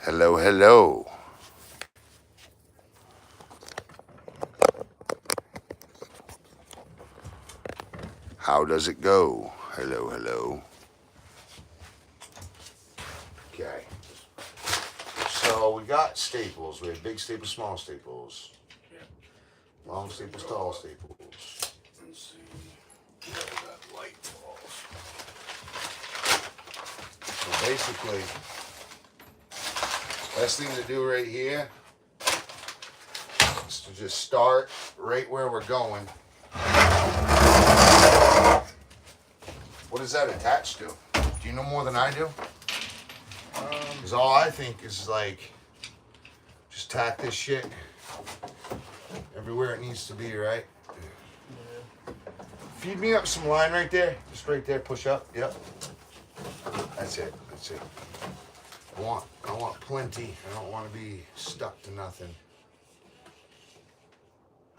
Hello, hello. How does it go? Hello, hello. Okay. So we got staples. We have big staples, small staples. Yeah. Long staples, tall staples. Let's see. Yeah, that light falls. So basically, best thing to do right here is to just start right where we're going. What is that attached to? Do you know more than I do? Because all I think is like, just tack this shit everywhere it needs to be, right? Yeah. Feed me up some line right there. Just right there, push up. Yep. That's it. That's it. I want plenty. I don't want to be stuck to nothing.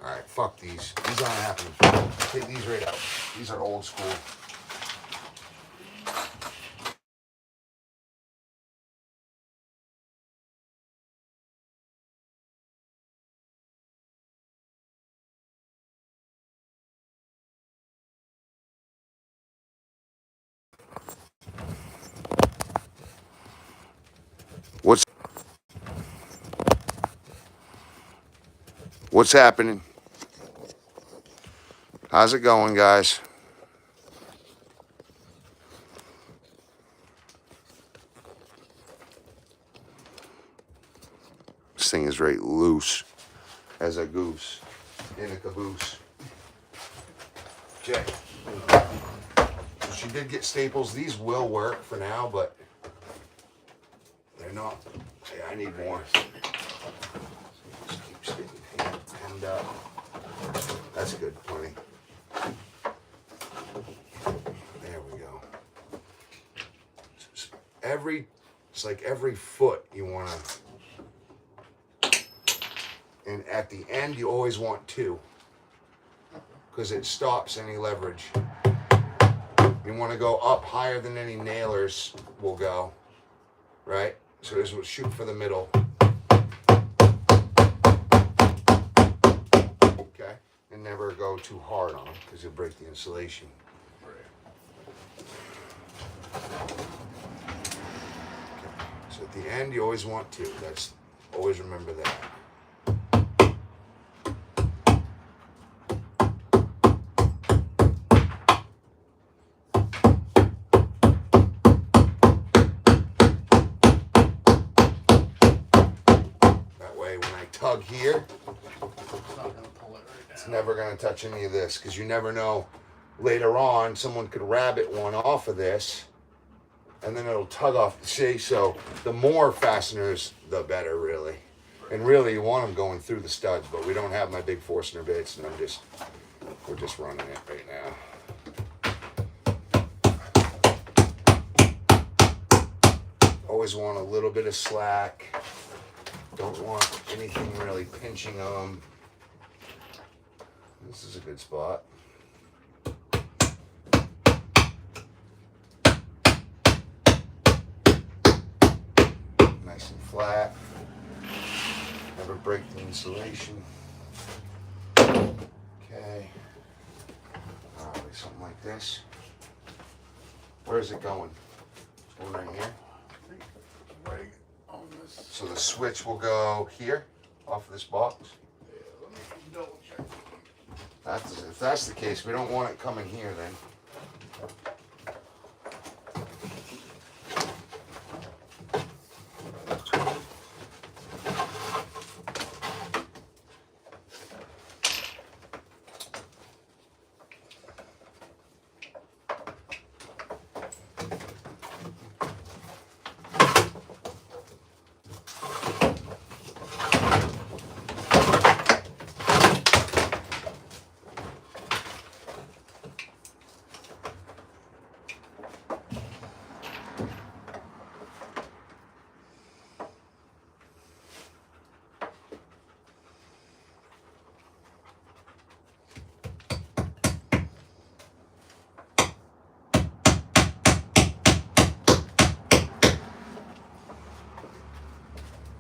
All right, fuck these. These aren't happening. Take these right out. These are old school. What's happening? How's it going, guys? This thing is right loose as a goose in a caboose. Okay. So she did get staples. These will work for now, but they're not. Yeah, I need more. Just keep sticking here. And that's good, plenty. There we go. It's like every foot you want to. And at the end, you always want two, because it stops any leverage. You want to go up higher than any nailers will go, right? So this will shoot for the middle. Okay, and never go too hard on them because you'll break the insulation. Okay. So at the end, you always want two. Always remember that. Tug here, it's never going to touch any of this, because you never know, later on someone could rabbit one off of this and then it'll tug off the shape. So the more fasteners the better, really. And really you want them going through the studs, but we don't have my big Forstner bits, and we're just running it right now. Always want a little bit of slack. Don't want anything really pinching them. This is a good spot. Nice and flat. Never break the insulation. Okay. Alright, something like this. Where is it going? It's going right here. Right on this. So the switch will go here, off of this box. Yeah, let me double check. If that's the case, we don't want it coming here then.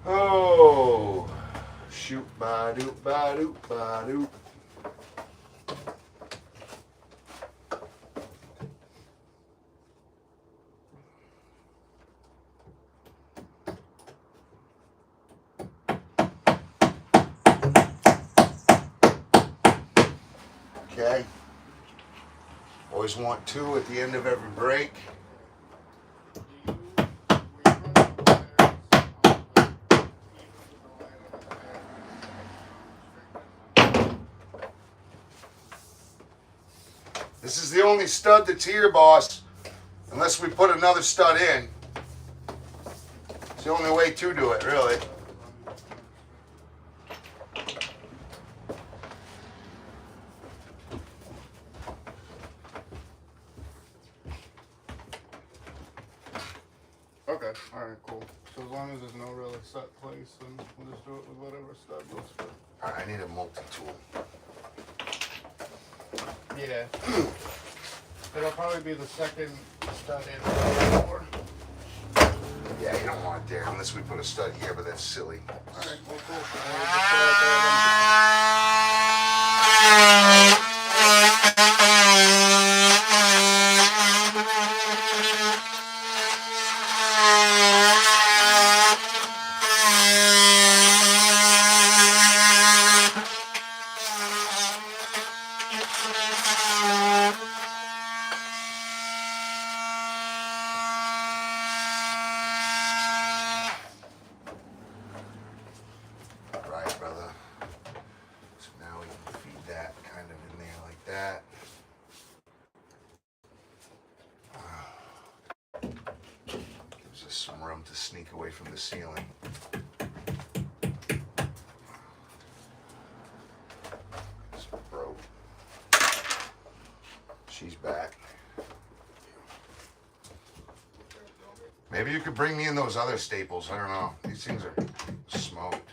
Oh, shoot, ba doop, ba doop, ba doop. Okay. Always want 2 at the end of every break. This is the only stud that's here, boss. Unless we put another stud in. It's the only way to do it, really. Okay, alright, cool. So as long as there's no really set place, then we'll just do it with whatever stud looks good. Alright, I need a multi-tool. Yeah. It'll probably be the second stud in. Yeah, you don't want it there unless we put a stud here, but that's silly. Alright, well, cool. Just throw it there Right, brother. So now we can feed that kind of in there like that. Gives us some room to sneak away from the ceiling. It's broke. She's back. Maybe you could bring me in those other staples. I don't know. These things are smoked.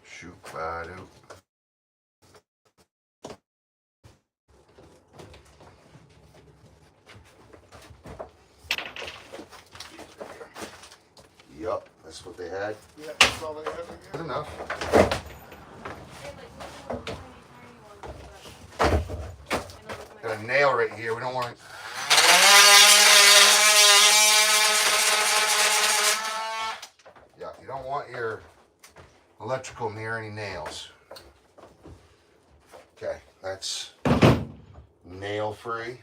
Shoot, ba-doo. Yup, that's what they had. Yeah, that's all they have in Good here. enough. Got a nail right here. We don't want to. Yeah, you don't want your electrical near any nails. Okay, that's nail free.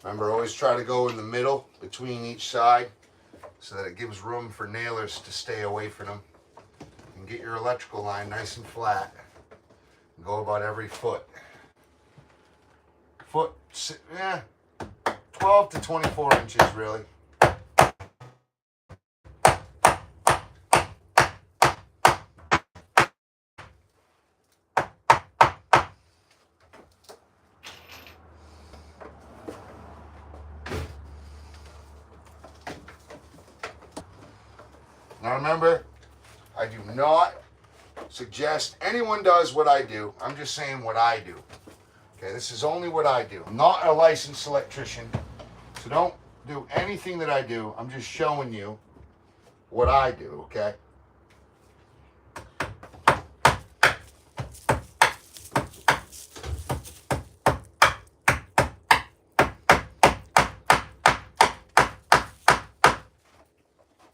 Remember, always try to go in the middle between each side so that it gives room for nailers to stay away from them. And get your electrical line nice and flat. And go about every foot. Foot, yeah, 12 to 24 inches really. Now remember, I do not suggest anyone does what I do. I'm just saying what I do. Okay, this is only what I do. I'm not a licensed electrician, so don't do anything that I do. I'm just showing you what I do, okay?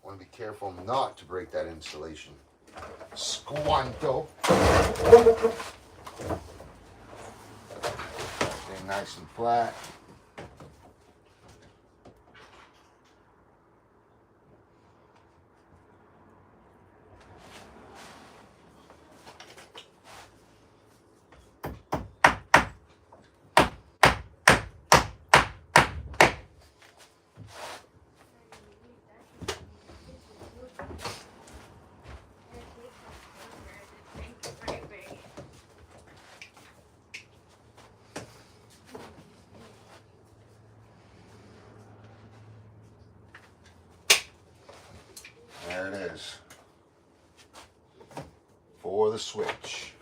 Want to be careful not to break that insulation. Squanto. Stay nice and flat. for the switch.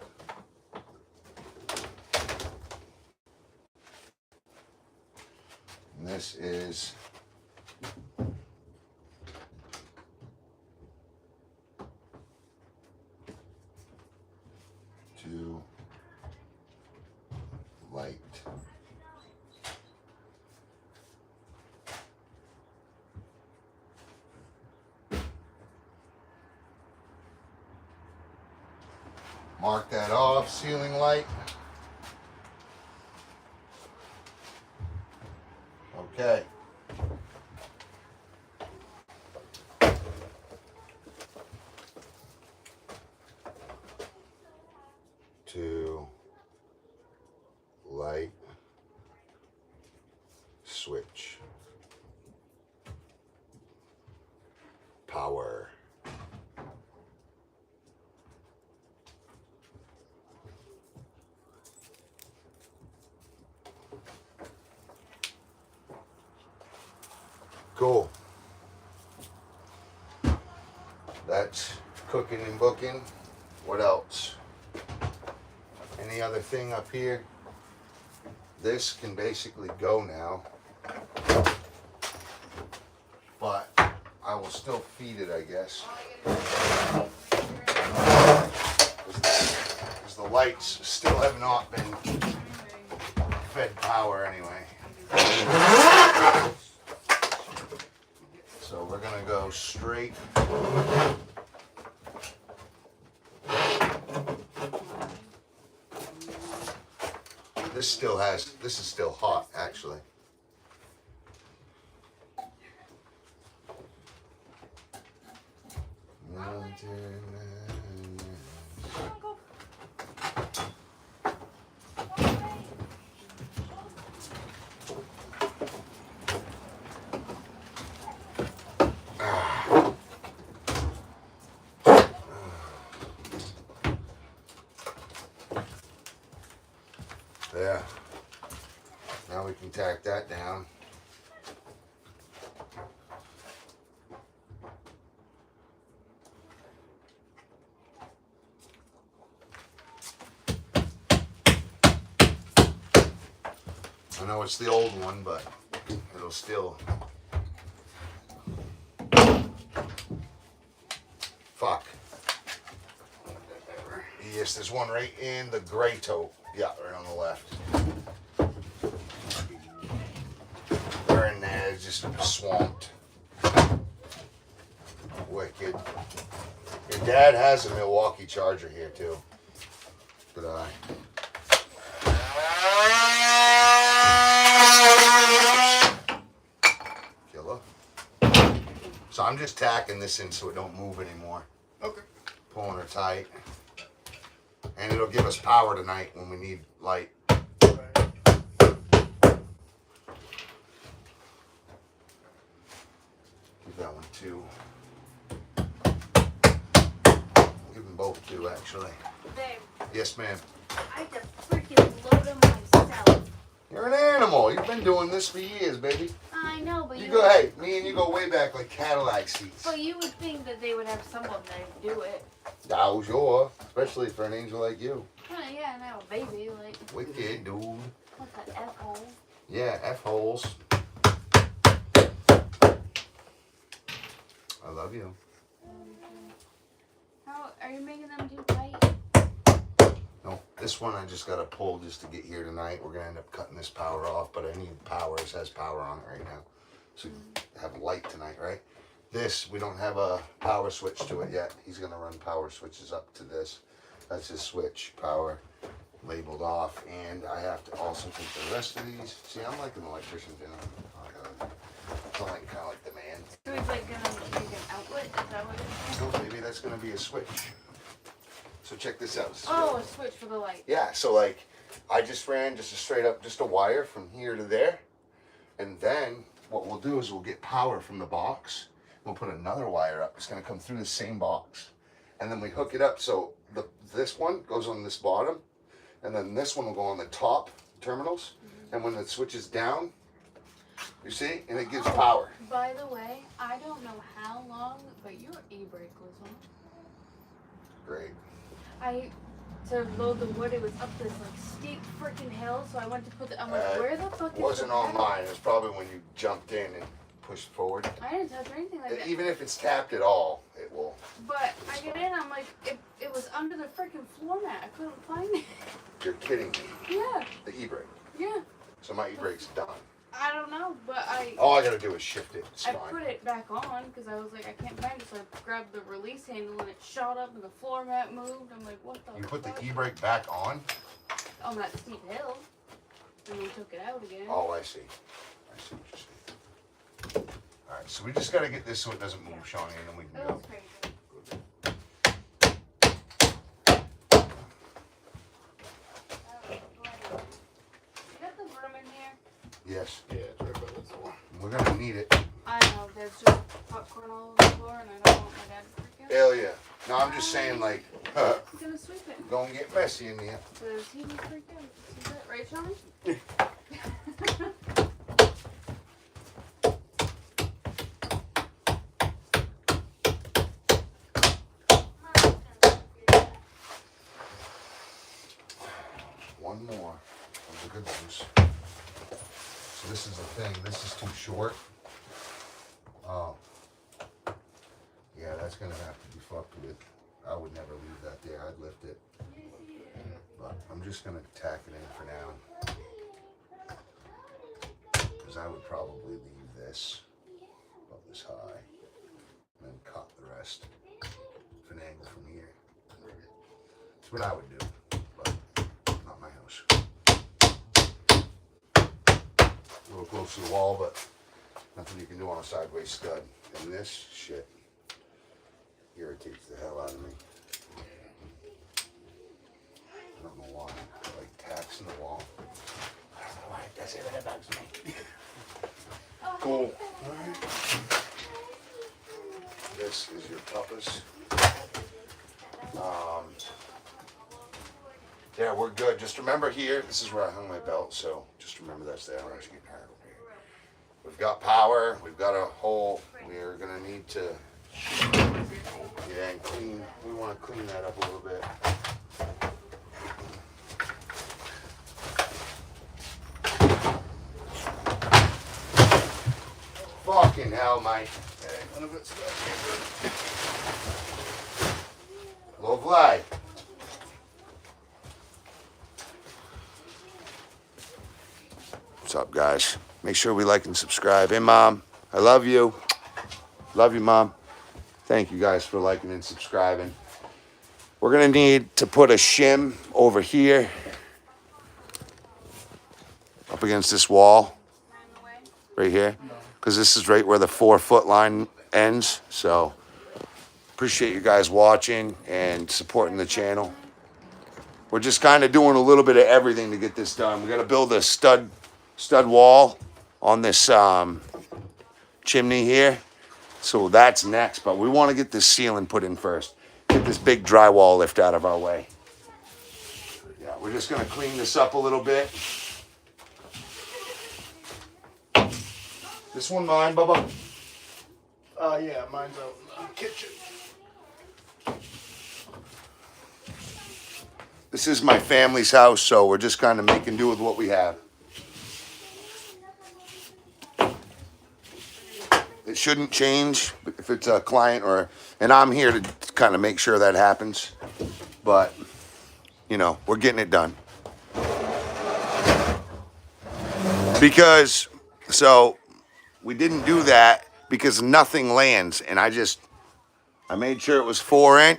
And this is to light. Mark that off, ceiling light. Okay. To light switch. Power. Cool. That's cooking and booking. What else? Any other thing up here? This can basically go now. But I will still feed it, I guess. Because the lights still have not been fed power anyway. So we're gonna go straight. This is still hot actually. There. Now we can tack that down. I know it's the old one, but it'll still. Fuck. Yes, there's one right in the gray toe. Yeah, right on the left. They're in there, it's just swamped. Wicked. Your dad has a Milwaukee Charger here too. Good eye. Killer. So I'm just tacking this in so it don't move anymore. Okay. Pulling her tight. And it'll give us power tonight when we need light. Right. Give that one 2. Give them both 2 actually. Babe, Yes, ma'am. I had to freaking load them myself. You're an animal. You've been doing this for years, baby. I know, but You you go, hey, me and you go way back like Cadillac seats. But you would think that they would have someone that would do it. Oh, sure. Especially for an angel like you. Yeah, and I have a baby, like, Wicked, dude. what's that F-hole? Yeah, F-holes. I love you. How, are you making them too tight? No, this one I just got to pull just to get here tonight. We're going to end up cutting this power off, but I need power. This has power on it right now. So have light tonight, right? This, we don't have a power switch to it yet. He's going to run power switches up to this. That's his switch, power labeled off. And I have to also take the rest of these. See, I'm like an electrician, you know. I'm like, kind of like the man. So he's like gonna make an outlet? Is that what it is? So maybe that's going to be a switch. So check this out. This is Oh, really- a switch for the light. Yeah, so like, I just ran just a straight up, just a wire from here to there. And then what we'll do is we'll get power from the box. We'll put another wire up. It's going to come through the same box. And then we hook it up so this one goes on this bottom. And then this one will go on the top terminals. And when it switches down, you see, and it gives power. By the way, I don't know how long, but your e-brake was on. Great. to load the wood, it was up this like steep freaking hill, so I went to put the, I'm like, where the fuck is It wasn't the on pedal? mine. It was probably when you jumped in and pushed forward. I didn't touch or anything like that. Even if it's tapped at all, it will. But I get in, I'm like, it was under the freaking floor mat. I couldn't find it. You're kidding me. Yeah, The e-brake. yeah. So my e-brake's done. I don't know, but All I gotta do is shift it. It's I fine. put it back on because I was like, I can't find it, so I grabbed the release handle and it shot up and the floor mat moved. I'm like, what the You put fuck? the e-brake back on? On that steep hill. And we took it out again. Oh, I see. I see what you're saying. Alright, so we just gotta get this so it doesn't move, Shawnee, and then we It can go. was crazy. You got the broom in here? Yes. Yeah, it's right by the door. We're gonna need it. I know, there's just popcorn all over the floor and I don't want my dad to freak out. Hell yeah. No, I'm just saying, like, He's gonna sweep it. don't get messy in there. Because he would freak out. Is that right, Shawnee? One more of the good ones. So this is the thing. This is too short. Oh. Yeah, that's gonna have to be fucked with. I would never leave that there. I'd lift it. But I'm just gonna tack it in for now. Because I would probably leave this about this high. And then cut the rest. With an angle from here. That's what I would do. But not my house. A little close to the wall, but nothing you can do on a sideways stud. And this shit irritates the hell out of me. I don't know why. Like tacks in the wall. I don't know why it does it, but it bugs me. Cool. Alright. This is your compass. Yeah, we're good. Just remember here, this is where I hung my belt, so just remember that's there. I'm actually getting tired over here. We've got power, we've got a hole. We're gonna need to, yeah, and clean. We want to clean that up a little bit. Fucking hell, Mike. Okay, none of it's Lovely. What's up, guys? Make sure we like and subscribe. Hey, Mom, I love you. Love you, Mom. Thank you guys for liking and subscribing. We're gonna need to put a shim over here up against this wall right here, because this is right where the 4-foot line ends. So appreciate you guys watching and supporting the channel. We're just kind of doing a little bit of everything to get this done. We got to build a stud wall on this chimney here. So that's next, but we want to get this ceiling put in first. Get this big drywall lift out of our way. Yeah, we're just gonna clean this up a little bit. This one mine, Bubba? Yeah, mine's out in the kitchen. This is my family's house, so we're just kind of making do with what we have. It shouldn't change if it's a client and I'm here to kind of make sure that happens. But, you know, we're getting it done. Because, so, we didn't do that because nothing lands. And I made sure it was 4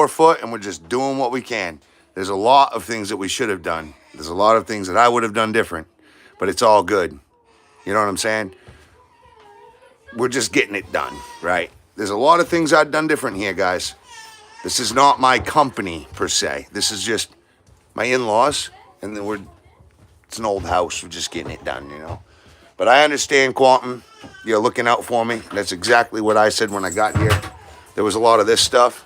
foot, and we're just doing what we can. There's a lot of things that we should have done. There's a lot of things that I would have done different. But it's all good. You know what I'm saying? We're just getting it done, right? There's a lot of things I've done different here, guys. This is not my company, per se. This is just my in-laws, and then it's an old house. We're just getting it done, you know? But I understand, Quantum. You're looking out for me. That's exactly what I said when I got here. There was a lot of this stuff,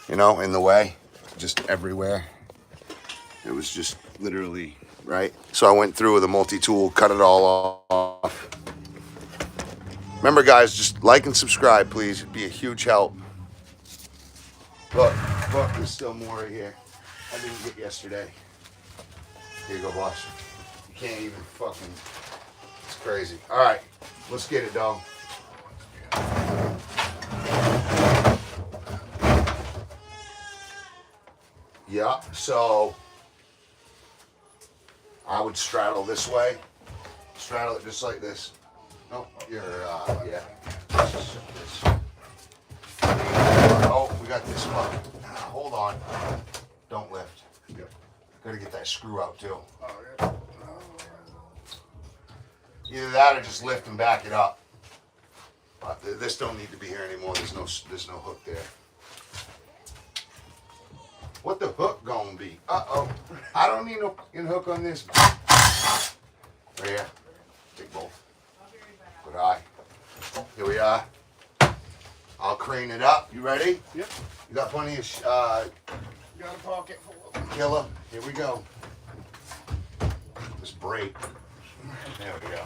you know, in the way, just everywhere. It was just literally... right? So I went through with a multi-tool, cut it all off. Remember, guys, just like and subscribe, please. It'd be a huge help. Look, there's still more right here. I didn't get yesterday. Here you go, boss. You can't even fucking. It's crazy. All right, let's get it, dog. Yeah. So I would straddle this way. Straddle it just like this. No, you're yeah. Oh, we got this one. Hold on. Don't lift. Yep. Gotta get that screw out too. Oh, yeah. Either that or just lift and back it up. This don't need to be here anymore. There's no hook there. What the hook gonna be? Uh-oh. I don't need no fucking hook on this. Right here. Take both. Good eye. Here we are. I'll crane it up. You ready? Yep. You got plenty of Got a pocket full of killer. Here we go. This brake. There we go.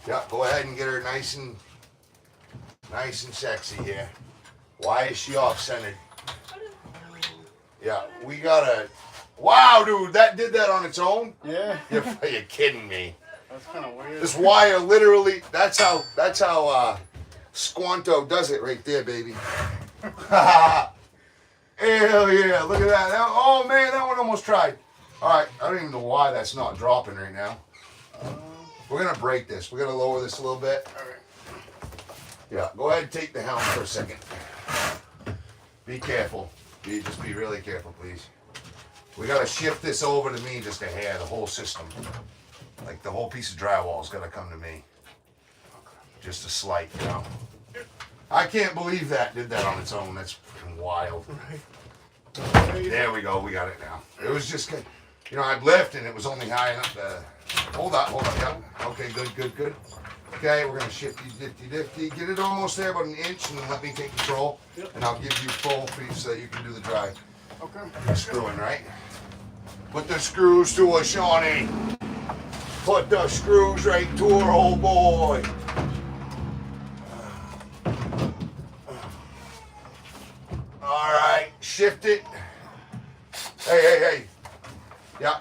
Yeah, go ahead and get her nice and sexy here. Why is she off-centered? Yeah, we gotta. Wow, dude, that did that on its own? Yeah. You're kidding me. That's kind of weird. This wire literally. That's how Squanto does it right there, baby. Hell yeah! Look at that. Oh man, that one almost tried. All right, I don't even know why that's not dropping right now. We're gonna break this. We're gonna lower this a little bit. All right. Yeah, go ahead and take the helm for a second. Be careful. Just be really careful, please. We gotta shift this over to me just a hair, the whole system. Like the whole piece of drywall's gotta come to me. Just a slight, you know. I can't believe that did that on its own. That's freaking wild. There we go. We got it now. It was just good. You know, I'd lift and it was only high enough to. Hold on. Yep. Okay, good. Okay, we're gonna shift you difty. Get it almost there, about an inch, and then let me take control. Yep. And I'll give you full feet so that you can do the dry. Okay. You're screwing, right? Put the screws to her, Shawnee. Put the screws right to her, old boy. All right, shift it. Hey. Yeah.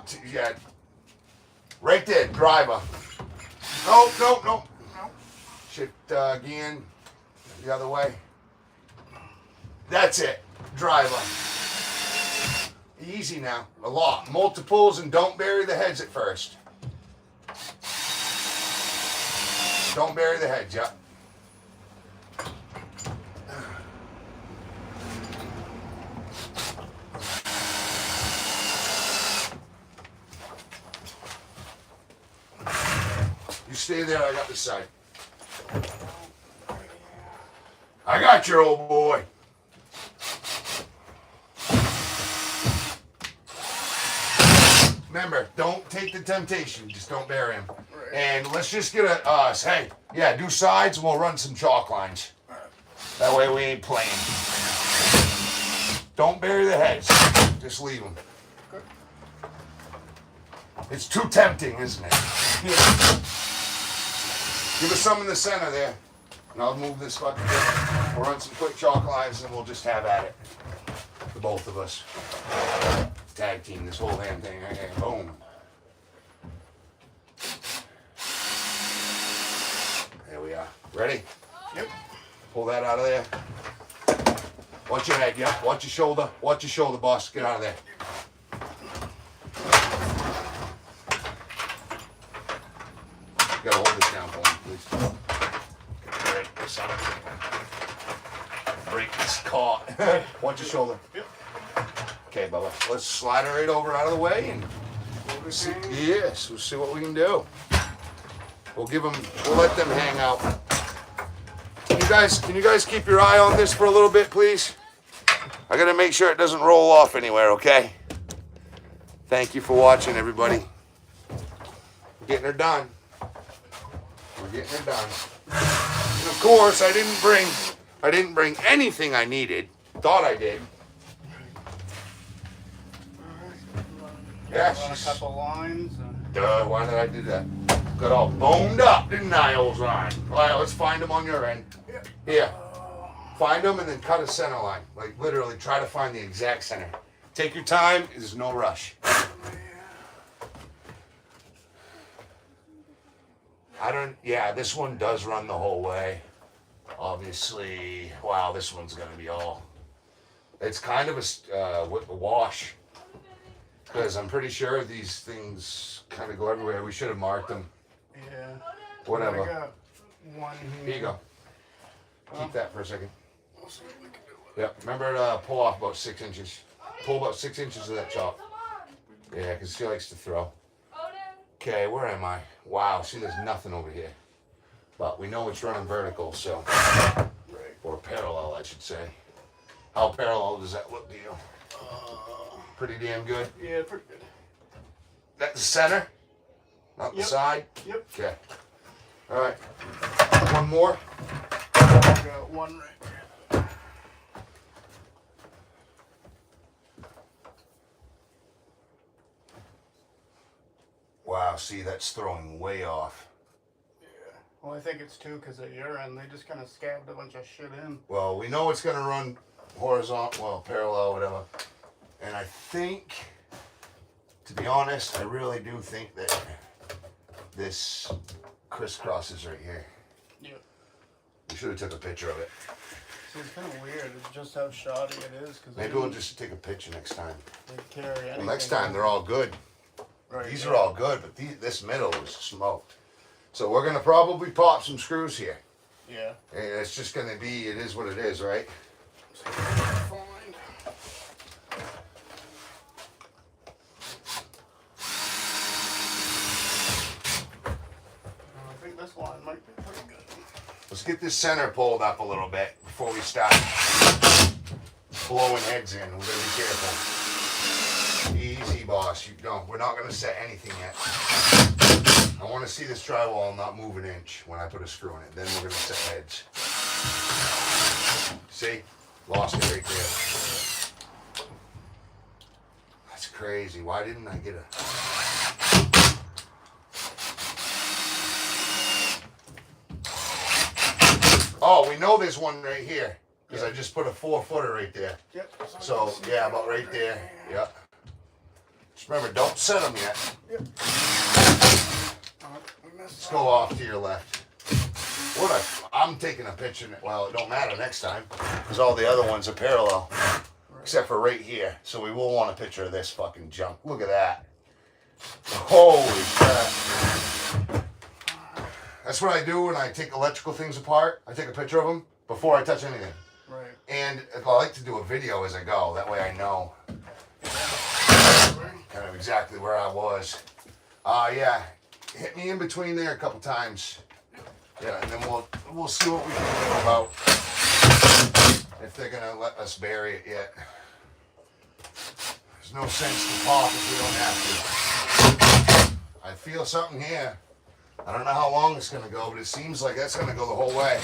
Right there, driver. No. Shift again, the other way. That's it, driver. Easy now, a lot. Multiples, and don't bury the heads at first. Don't bury the heads, yep. You stay there, I got this side. I got your old boy. Remember, don't take the temptation. Just don't bury him. Right. And let's just get hey, yeah, do sides and we'll run some chalk lines. That way we ain't playing. Don't bury the heads. Just leave them. Okay. It's too tempting, isn't it? Give us some in the center there. And I'll move this fucking thing. We'll run some quick chalk lines and we'll just have at it. The both of us. Tag team this whole damn thing. Okay, boom. There we are. Ready? Yep. Pull that out of there. Watch your head, yep. Watch your shoulder. Watch your shoulder, boss. Get out of there. You gotta hold this down for me, please. Break this up. Break this caught. Watch your shoulder. Yep. Okay, Bubba. Let's slide her right over out of the way and we'll see. Yes, we'll see what we can do. We'll let them hang out. Can you guys keep your eye on this for a little bit, please? I gotta make sure it doesn't roll off anywhere, okay? Thank you for watching, everybody. We're getting her done. We're getting her done. And of course, I didn't bring anything I needed. Thought I did. Yeah, Run a couple lines. Duh, why did I do that? Got all boned up, didn't I, old Ryan? All right, let's find them on your end. Here. Find them and then cut a center line. Like literally try to find the exact center. Take your time, there's no rush. Yeah, this one does run the whole way. Obviously, wow, this one's gonna be all. It's kind of a wash. Because I'm pretty sure these things kind of go everywhere. We should have marked them. Yeah. Whatever. I got one here. Here you go. Keep that for a second. We'll see what we can do with it. Yep. Remember to pull off about 6 inches. Pull about 6 inches of that chop. Yeah, because she likes to throw. Okay, where am I? Wow, see, there's nothing over here. But we know it's running vertical, so. Or parallel, I should say. How parallel does that look to you? Pretty damn good. Yeah, pretty good. That's the center? Not the side? Yep. Okay. All right. One more. I got one right there. Wow, see, that's throwing way off. Yeah. Well, I think it's two because at your end, they just kind of scabbed a bunch of shit in. Well, we know it's going to run horizontal, well, parallel, whatever. And I think, to be honest, I really do think that this crisscrosses right here. Yep. We should have took a picture of it. See, it's kind of weird. It's just how shoddy it is. Cause Maybe we'll just take a picture next time. they carry anything. Well, next time they're all good. Right, These are all good, but this middle is smoked. So we're going to probably pop some screws here. Yeah. And it's just going to be, it is what it is, right? Find. I think this line might be pretty good. Let's get this center pulled up a little bit before we start blowing heads in. We're going to be careful. Easy, boss. We're not going to set anything yet. I want to see this drywall not move an inch when I put a screw in it. Then we're going to set heads. See? Lost it right there. That's crazy. Why didn't I get a... Oh, we know there's one right here. Because I just put a 4-footer right there. Yep. So, yeah, about right there. Yep. Just remember, don't set them yet. Yep. Let's go off to your left. I'm taking a picture. Well, it don't matter next time. Because all the other ones are parallel. Except for right here. So we will want a picture of this fucking junk. Look at that. Holy crap. That's what I do when I take electrical things apart. I take a picture of them before I touch anything. Right. And I like to do a video as I go. That way I know kind of exactly where I was. Yeah. Hit me in between there a couple times. Yeah, and then we'll see what we can do about if they're gonna let us bury it yet. There's no sense to pop if we don't have to. I feel something here. I don't know how long it's gonna go, but it seems like that's gonna go the whole way.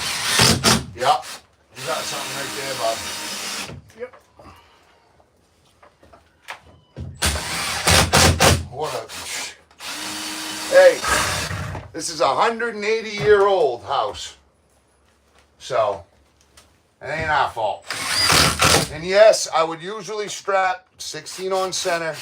Yep. You got something right there, bud. Yep. What a... Hey, this is a 180-year-old house. So, it ain't our fault. And yes, I would usually strap 16 on center.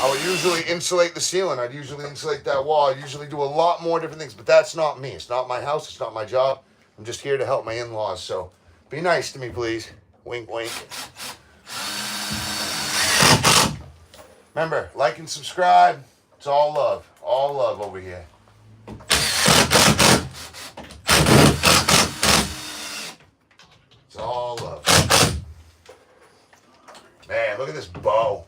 I would usually insulate the ceiling. I'd usually insulate that wall. I'd usually do a lot more different things, but that's not me. It's not my house. It's not my job. I'm just here to help my in-laws, so be nice to me, please. Wink, wink. Remember, like and subscribe. It's all love. All love over here. It's all love. Man, look at this bow.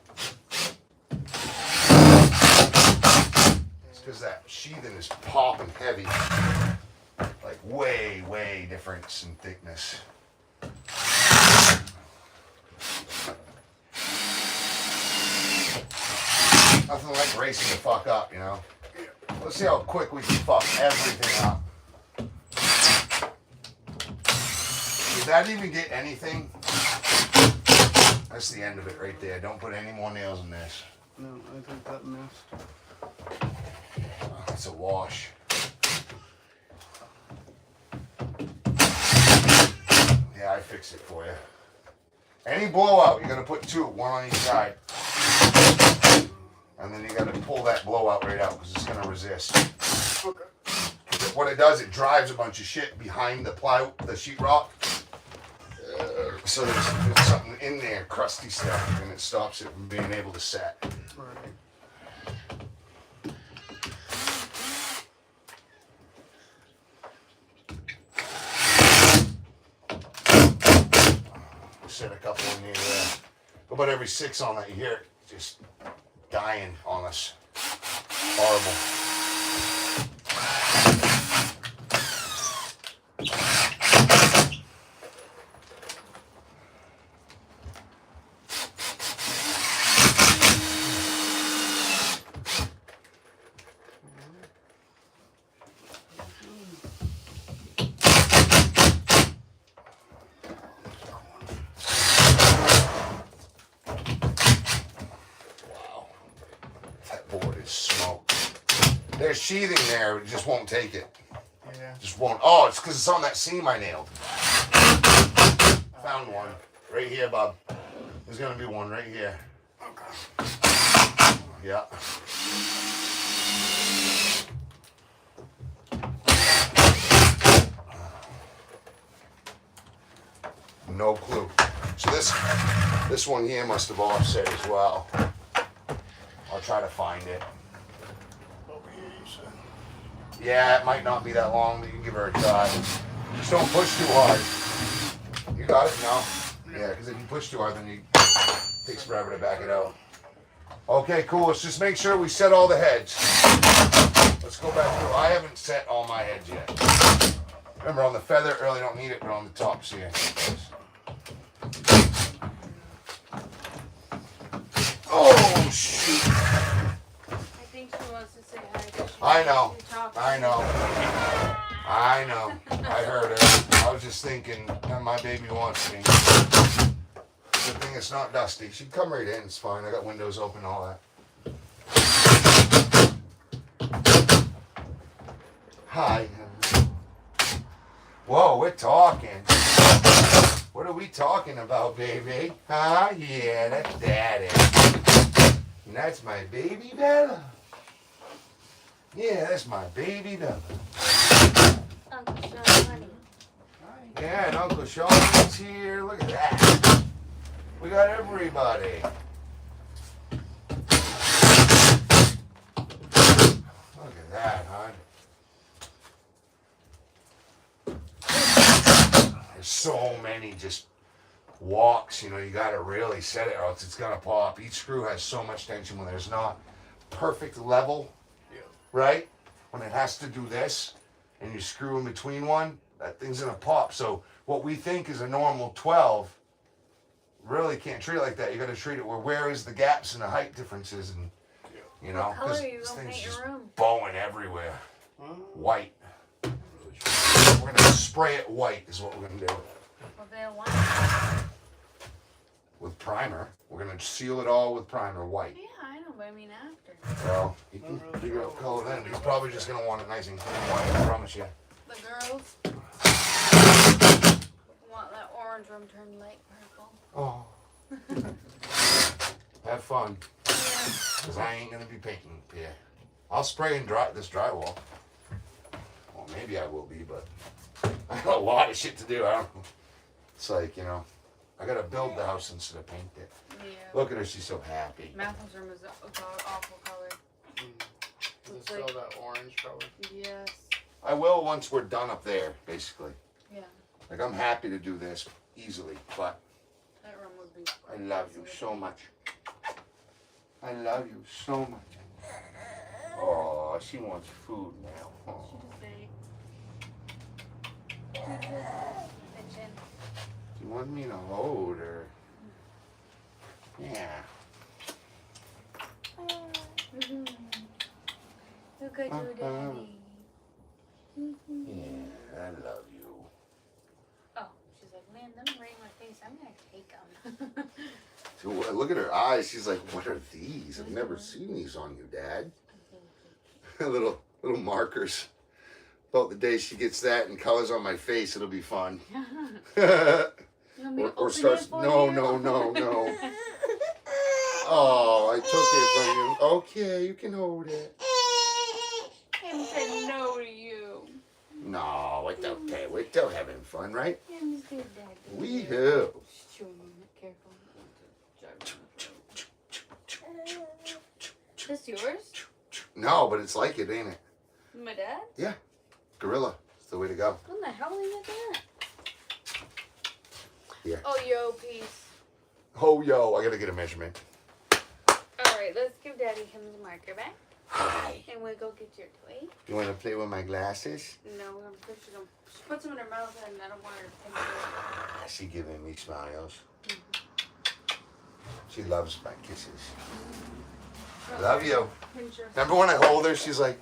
It's because that sheathing is popping heavy. Like way difference in thickness. Nothing like racing the fuck up, you know? Let's see how quick we can fuck everything up. Did that even get anything? That's the end of it right there. Don't put any more nails in this. No, I think that missed. Oh, that's a wash. Yeah, I fix it for you. Any blowout, you're gonna put 2, 1 on each side. And then you gotta pull that blowout right out because it's gonna resist. Okay. What it does, it drives a bunch of shit behind the sheetrock. So there's something in there, crusty stuff, and it stops it from being able to set. Right. Set a couple in there. About every 6 on that, you hear it just dying on us. Horrible. There's sheathing there, it just won't take it. Yeah. Just won't. Oh, it's because it's on that seam I nailed. Found one. Right here, Bob. There's going to be one right here. Okay. Yeah. No clue. So this one here must have offset as well. I'll try to find it. Yeah, it might not be that long, but you can give her a try. Just don't push too hard. You got it? No? Yeah, because if you push too hard, then it takes forever to back it out. Okay, cool. Let's just make sure we set all the heads. Let's go back through. I haven't set all my heads yet. Remember, on the feather, really don't need it, but on the top, see it. Oh, shoot. I think she wants to say hi. I know. I heard her. I was just thinking, my baby wants me. Good thing it's not dusty. She'd come right in. It's fine. I got windows open and all that. Hi. Whoa, we're talking. What are we talking about, baby? Huh? Yeah, that's Daddy. And that's my baby Bella. Yeah, that's my baby Bella. Uncle Sean, honey. Yeah, and Uncle Sean's here. Look at that. We got everybody. Look at that, hon. There's so many just walks, you gotta really set it or else it's gonna pop. Each screw has so much tension when there's not perfect level, right? When it has to do this and you screw in between one, that thing's gonna pop. So what we think is a normal 12, really can't treat it like that. You gotta treat it where is the gaps and the height differences and, What color because are you this gonna thing's paint just your room? bowing everywhere. White. We're gonna spray it white is what we're gonna do. Well, they don't want it. With primer. We're gonna seal it all with primer white. Yeah, I know, but I mean after. Well, you can figure out color then. He's probably just gonna want it nice and clean white, I promise you. The girls want that orange room turned light purple. Oh. Have fun. Yeah. Because I ain't gonna be painting here. I'll spray and dry this drywall. Well, maybe I will be, but I got a lot of shit to do. It's like, I gotta build the house instead of paint it. Yeah. Look at her, she's so happy. Matthew's room is an awful color. Is it Looks still like- that orange color? Yes. I will once we're done up there, basically. Yeah. Like, I'm happy to do this easily, but That room would be. I love you so much. I love you so much. Oh, she wants food now. Oh. Bitchin'. She wants me to hold her. Yeah. Look at you, Daddy. Yeah, I love you. Oh, she's like, man, them right in my face. I'm gonna take them. So, look at her eyes. She's like, what are these? I've never seen these on you, Dad. little markers. About the day she gets that and colors on my face, it'll be fun. You want me to or open starts. it for No, you? no, no, no. Oh, I took it from you. Okay, you can hold it. Him said no to you. No, it's okay. We're still having fun, right? Him's good, Daddy. We have. Shh, chewing on it. Careful. This yours? No, but it's like it, ain't it? My dad? Yeah. Gorilla. It's the way to go. What the hell are you doing? Yeah. Oh, yo, peace. Oh, yo, I gotta get a measurement. Alright, let's give Daddy him the marker back. Hi. And we'll go get your toy. You wanna play with my glasses? No, I'm sure she don't. She puts them in her mouth and I don't want her to think Ah, she giving me smiles. She loves my kisses. I love you. Pinch her. Remember when I hold her, she's like,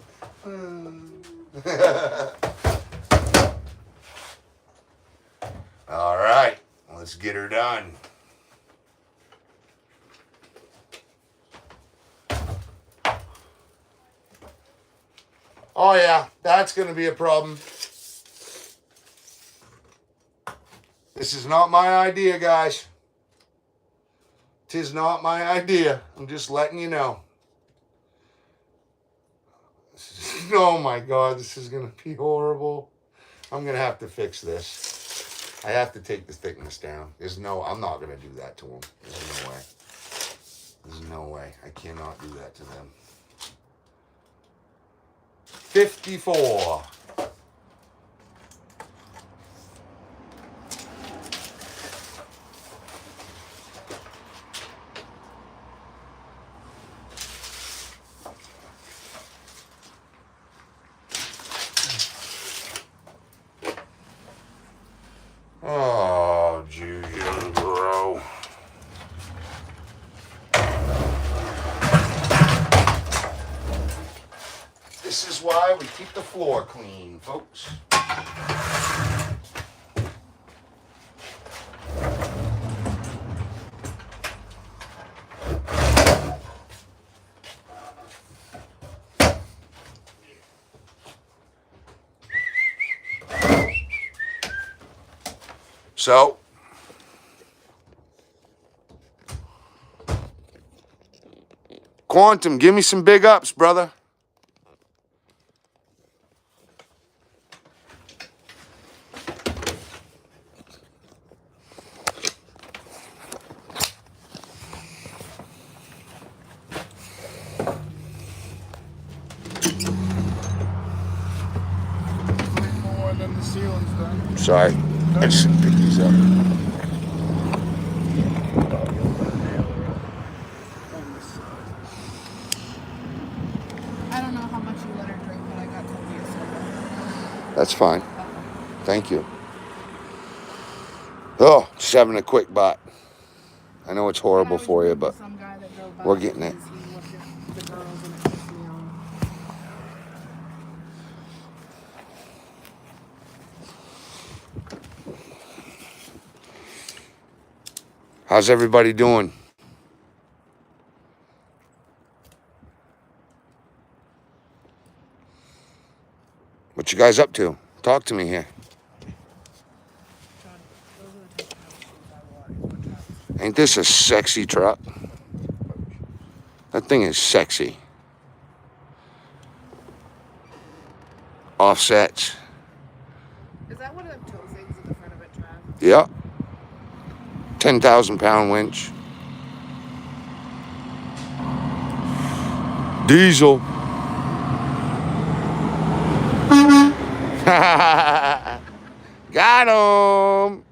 All right, let's get her done. Oh yeah, that's gonna be a problem. This is not my idea, guys. 'Tis not my idea. I'm just letting you know. Oh my God, this is gonna be horrible. I'm gonna have to fix this. I have to take the thickness down. I'm not gonna do that to them. There's no way. There's no way. I cannot do that to them. 54. Oh, Juju, bro. This is why we keep the floor clean, folks. So, Quantum, give me some big ups, brother. More than the ceiling's done. Sorry, I just didn't pick these up. I don't know how much you let her drink, but I got told you so. That's fine. Thank you. Oh, just having a quick bite. I know it's horrible for you, but we're getting it. The girls and it pissed me off. How's everybody doing? What you guys up to? Talk to me here. Ain't this a sexy truck? That thing is sexy. Offsets. Is that one of them tow things at the front of it, Trav? Yep. 10,000-pound winch. Diesel. Got him.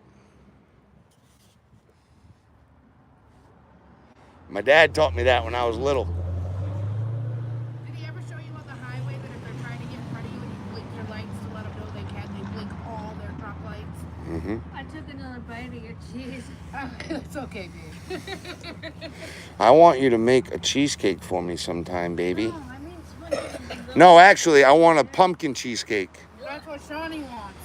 My dad taught me that when I was little. Did he ever show you on the highway that if they're trying to get in front of you and you blink your lights to let them know they can, they blink all their truck lights? Mm-hmm. I took another bite of your cheese. It's okay, babe. I want you to make a cheesecake for me sometime, baby. No, I mean, it's No, actually, I want a pumpkin cheesecake. That's what Shawnee wants.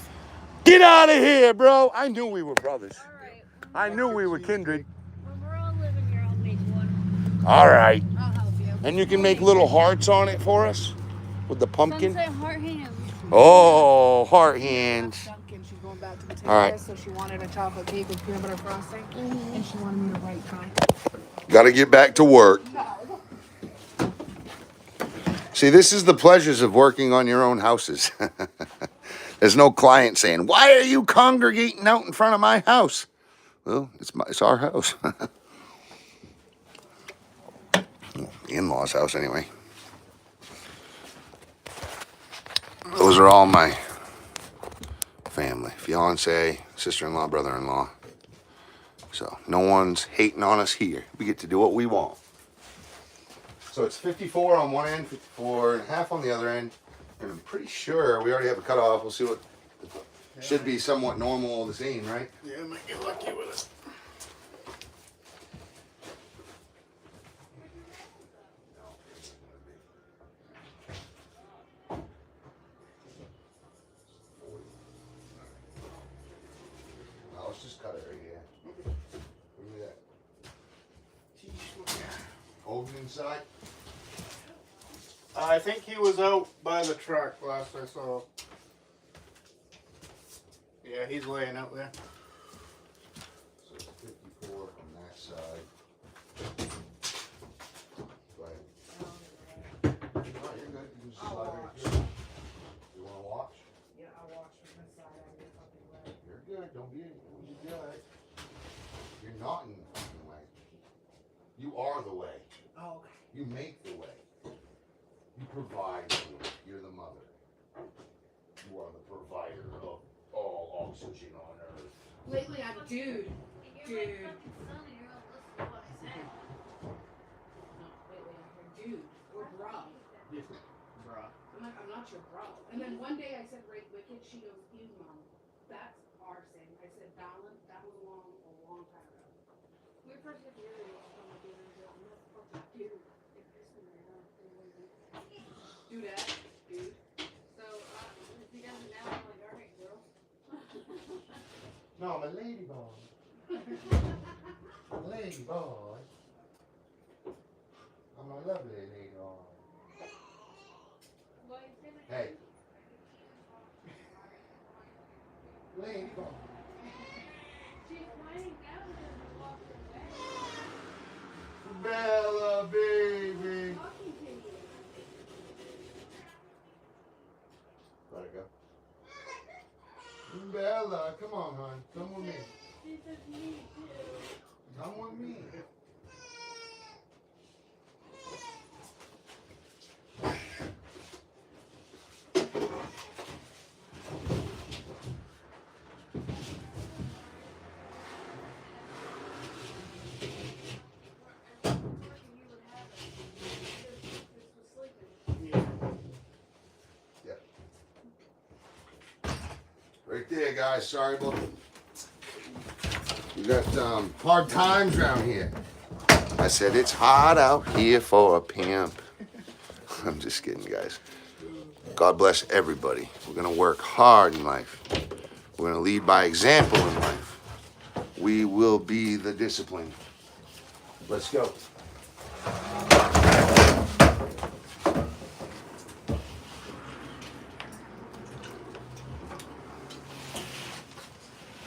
Get out of here, bro. I knew we were brothers. Alright. I knew we were kindred. When we're all living here, I'll make one. All right. I'll help you. And you can make little hearts on it for us with the pumpkin. Sunset heart hands. Oh, heart hands. Dunkin', she's going back to the All right. terrace, so she wanted a chocolate cake with peanut butter frosting, and she wanted me to write time. Got to get back to work. No. See, this is the pleasures of working on your own houses. There's no client saying, "Why are you congregating out in front of my house?" Well, it's our house. The in-laws' house, anyway. Those are all my family. Fiance, sister-in-law, brother-in-law. So no one's hating on us here. We get to do what we want. So it's 54 on one end, 54 and a half on the other end. And I'm pretty sure we already have a cutoff. We'll see what should be somewhat normal the scene, right? Yeah, I might get lucky with it. Well, let's just cut it right here. Look at that. Holding inside. I think he was out by the truck last I saw. Yeah, he's laying out there. So it's 54 on that side. Go ahead. No, you're good. You can just slide right through. You want to watch? Yeah, I'll watch from this side. I get something ready. You're good. Don't be good. You're not in the fucking way. You are the way. Oh, okay. You make the way. You provide the way. You're the mother. You are the provider of all oxygen on earth. Lately, I'm dude. You're my fucking son and you're gonna listen to what I say. No, lately I'm her dude or bro. Bruh. I'm like, I'm not your bro. And then one day I said, "Right, wicked." She goes, "You, mom, that's our thing." I said, "Balance." That was a long time ago. We first get married, I'm like, fuck you. Do that, dude. So, if he does it now, I'm like, alright, girl. No, I'm a lady boy. Lady boy. I'm a lovely lady boy. Well, he's gonna Hey. Lady boy. She's flying down and walking away. Bella, baby. Talking to you. Let it go. Bella, come on, hon. Come with me. She says me too. Come with me. Right there, guys. Sorry about. We got hard times around here. I said it's hard out here for a pimp. I'm just kidding, guys. God bless everybody. We're gonna work hard in life. We're gonna lead by example in life. We will be the discipline. Let's go.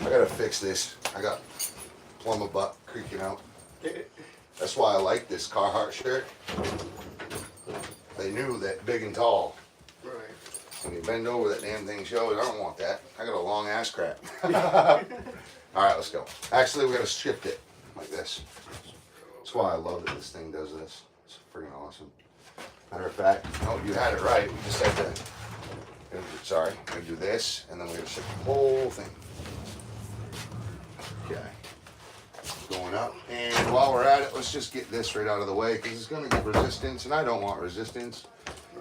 I gotta fix this. I got plumber butt creaking out. That's why I like this Carhartt shirt. They knew that big and tall. Right. When you bend over, that damn thing shows. I don't want that. I got a long ass crack. All right, let's go. Actually, we gotta shift it like this. That's why I love that this thing does this. It's freaking awesome. Matter of fact, oh, you had it right. We just had to. Sorry, we're gonna do this, and then we're gonna shift the whole thing. Okay. Going up, and while we're at it, let's just get this right out of the way because it's going to give resistance, and I don't want resistance.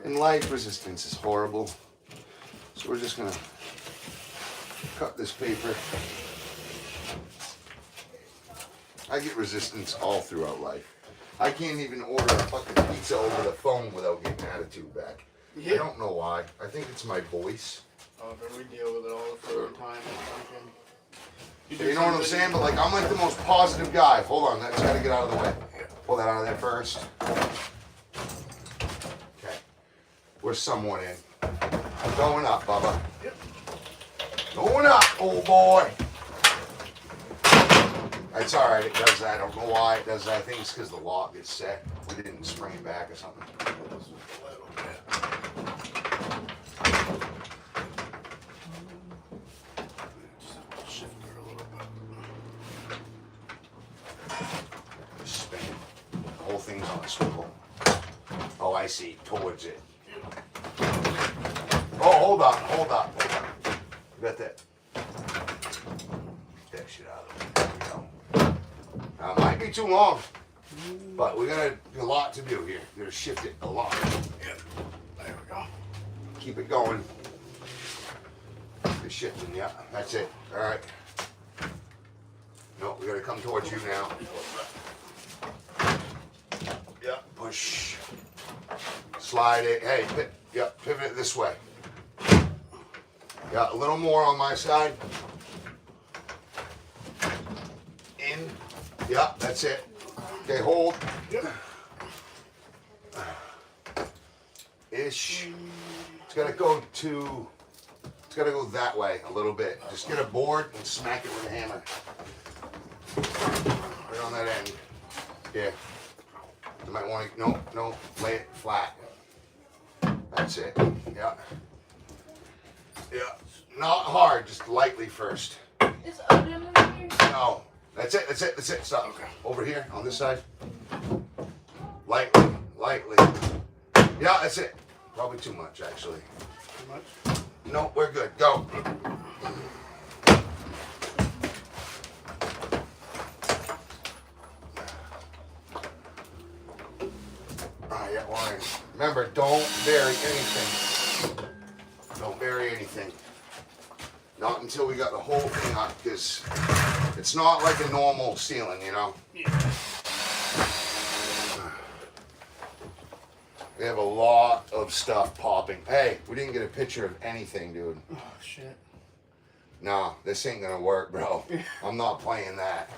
In life, resistance is horrible. So we're just going to cut this paper. I get resistance all throughout life. I can't even order a fucking pizza over the phone without getting attitude back. Yeah. I don't know why. I think it's my voice. Oh, but we deal with it all the time. You know what I'm saying? But like, I'm like the most positive guy. Hold on, that's got to get out of the way. Pull that out of there first. Okay. We're somewhat in. I'm going up, Bubba. Going up, old boy. That's all right. It does that. I don't know why it does that. I think it's because the lock gets set. We didn't spring it back or something. Shift her a little bit. Spin it. The whole thing's on a swivel. Oh, I see. Towards it. Oh, hold on. Hold on. Hold on. You got that? Get that shit out of the way. There we go. Now, it might be too long, but we got a lot to do here. We're gonna shift it a lot. Yep. There we go. Keep it going. It's shifting, yeah. That's it. All right. No, we gotta come towards you now. Yeah, push. Slide it. Hey, pivot it this way. Yeah, a little more on my side. In. Yeah, that's it. Okay, hold. Yep. Ish. It's gotta go that way a little bit. Just get a board and smack it with a hammer. Right on that end. Yeah. You might want to, no, lay it flat. That's it. Yeah. Yeah. Not hard, just lightly first. Is Odin in here? No. That's it, that's it, that's it. Stop. Okay. Over here, on this side. Lightly, lightly. Yeah, that's it. Probably too much, actually. Too much? No, we're good. Go. Yeah, Warren. Remember, don't bury anything. Don't bury anything. Not until we got the whole thing up, because it's not like a normal ceiling, you know? Yeah. We have a lot of stuff popping. Hey, we didn't get a picture of anything, dude. Oh, shit. No, this ain't gonna work, bro. I'm not playing that.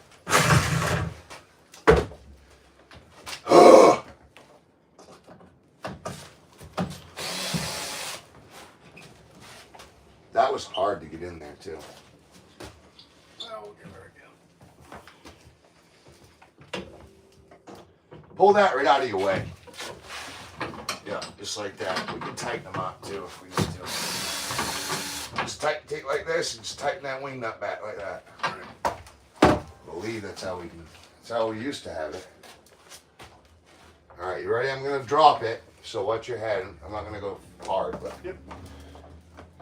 That was hard to get in there, too. Well, we'll give her again. Pull that right out of your way. Yeah, just like that. We can tighten them up, too, if we need to. Just take like this and just tighten that wing nut back like that. I believe that's how we used to have it. All right, you ready? I'm gonna drop it. So watch your head. I'm not gonna go hard, but. Yep.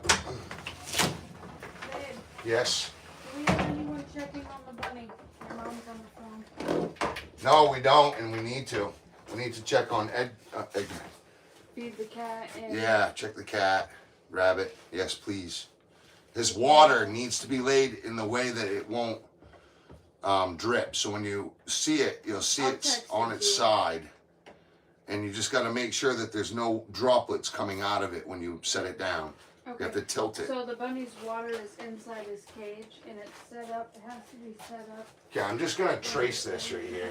Babe, Yes. do we have anyone checking on the bunny? Your mom's on the phone. No, we don't, and we need to. We need to check on Ed. Feed the cat and Yeah, check the cat, rabbit. Yes, please. His water needs to be laid in the way that it won't drip. So when you see it, you'll see I'll it's text on it its to you. side. And you just got to make sure that there's no droplets coming out of it when you set it down. You have to tilt it. So the bunny's water is inside his cage and it's set up. It has to be set up. Okay, I'm just going to trace this right here.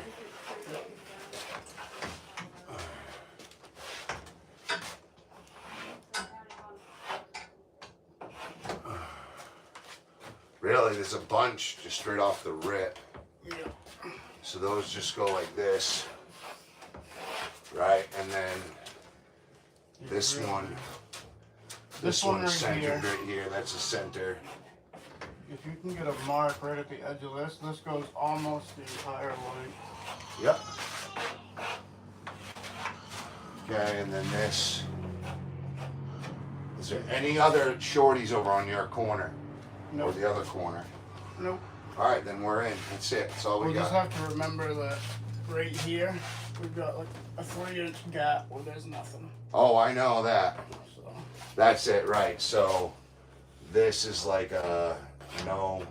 Really, there's a bunch just straight off the rip. Yeah. So those just go like this. Right? And then this one. This one one's right centered here. right here. That's the center. If you can get a mark right at the edge of this goes almost the entire length. Yep. Okay, and then this. Is there any other shorties over on your corner? Or Nope. the other corner? Nope. Alright, then we're in. That's it. That's all we We'll just got. have to remember that right here, we've got like a 3-inch gap where there's nothing. Oh, I know that. So, That's it, right. So this is like a no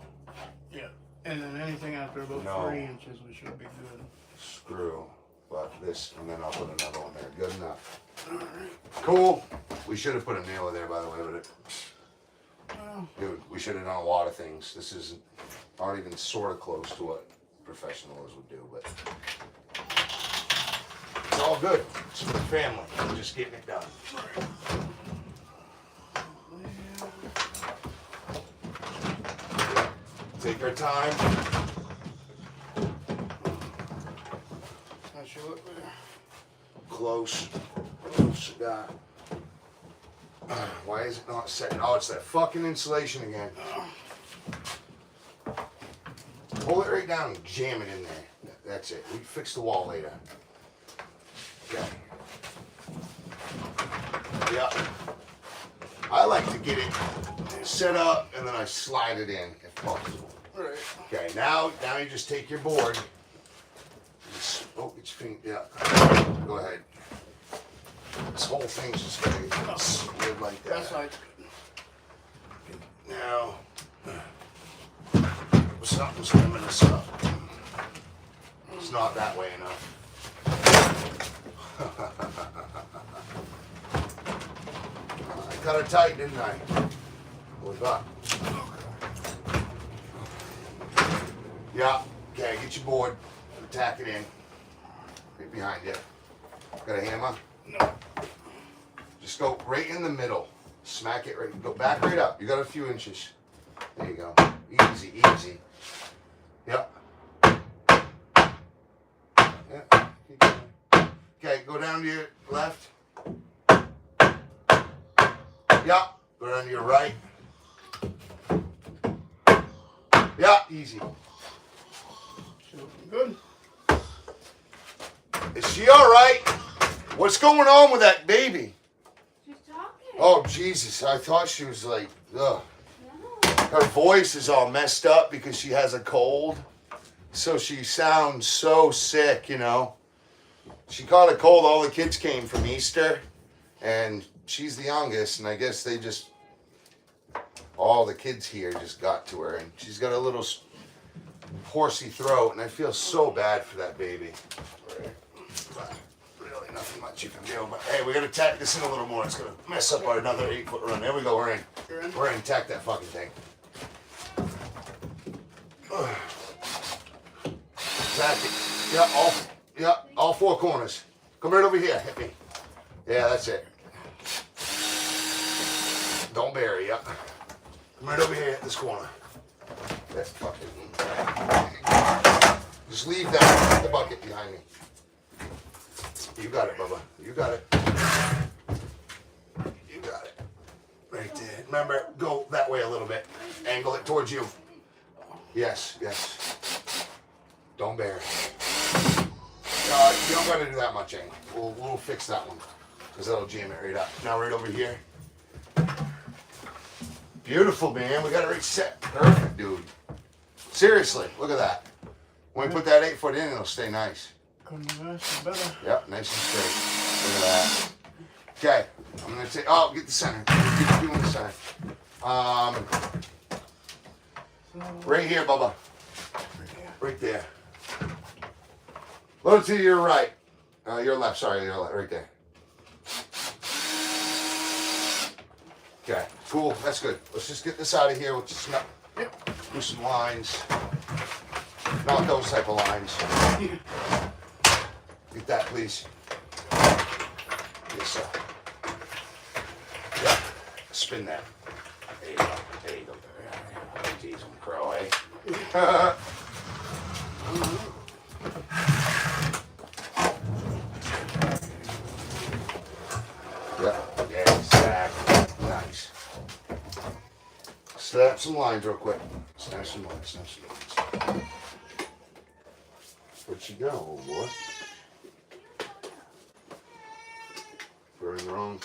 yeah. And then anything after about No. 3 inches, we should be good. screw. But this, and then I'll put another one there. Good enough. Alright. Cool. We should have put a nail in there, by the way, but it. Well, Dude, we should have done a lot of things. This isn't, aren't even sort of close to what professionals would do, but it's all good. It's for the family. We're just getting it done. take our time. How she look there? Close. Close. Got. Why is it not setting? Oh, it's that fucking insulation again. Pull it right down and jam it in there. That's it. We fix the wall later. Okay. Yeah. I like to get it set up and then I slide it in if possible. Right. Okay, now you just take your board. Oh, it's feet. Yeah. Go ahead. This whole thing's just gonna get slid like that. That's like Now, something's coming us up. It's not that way enough. I cut it tight, didn't I? What's up? Yeah. Okay, get your board. Tack it in. Right behind you. Got a hammer? no. Just go right in the middle. Smack it right. Go back right up. You got a few inches. There you go. Easy, easy. Yep. Yeah. Keep going. Okay, go down to your left. Yep. Go down to your right. Yeah, easy. She looking good. Is she all right? What's going on with that baby? She's talking. Oh, Jesus. I thought she was like, ugh. No. Her voice is all messed up because she has a cold. So she sounds so sick, you know. She caught a cold. All the kids came from Easter. And she's the youngest. And I guess they just, all the kids here just got to her. And she's got a little horsey throat. And I feel so bad for that baby. But really nothing much you can do. But hey, we got to tack this in a little more. It's going to mess up our another 8-foot run. There we go. We're in. You're in? We're in. Tack that fucking thing. Tack it. Yeah, all four corners. Come right over here. Hit me. Yeah, that's it. Don't bury. Yep. Come right over here at this corner. That's fucking. Just leave that. The bucket behind me. You got it, Bubba. You got it. You got it. Right there. Remember, go that way a little bit. Angle it towards you. Yes, yes. Don't bear. You don't got to do that much angle. We'll fix that one. Because that'll jam it right up. Now right over here. Beautiful, man. We got it right set. Perfect, dude. Seriously, look at that. When we put that 8-foot in, it'll stay nice. Couldn't have asked for better. Yep, nice and straight. Look at that. Okay, I'm gonna take. Oh, get the center. Keep doing the center. Right here, Bubba. Right there. A little to your right. Your left. Sorry, your left. Right there. Okay, cool. That's good. Let's just get this out of here. We'll just do some lines. Not those type of lines. Get that, please. Yes, sir. Yeah. Spin that. There you go. There you go. Jeez, I'm a crow, eh? Yeah, exactly. Nice. Snap some lines real quick. Snap some lines, snap some lines. Where'd she go, old boy? We're in the wrong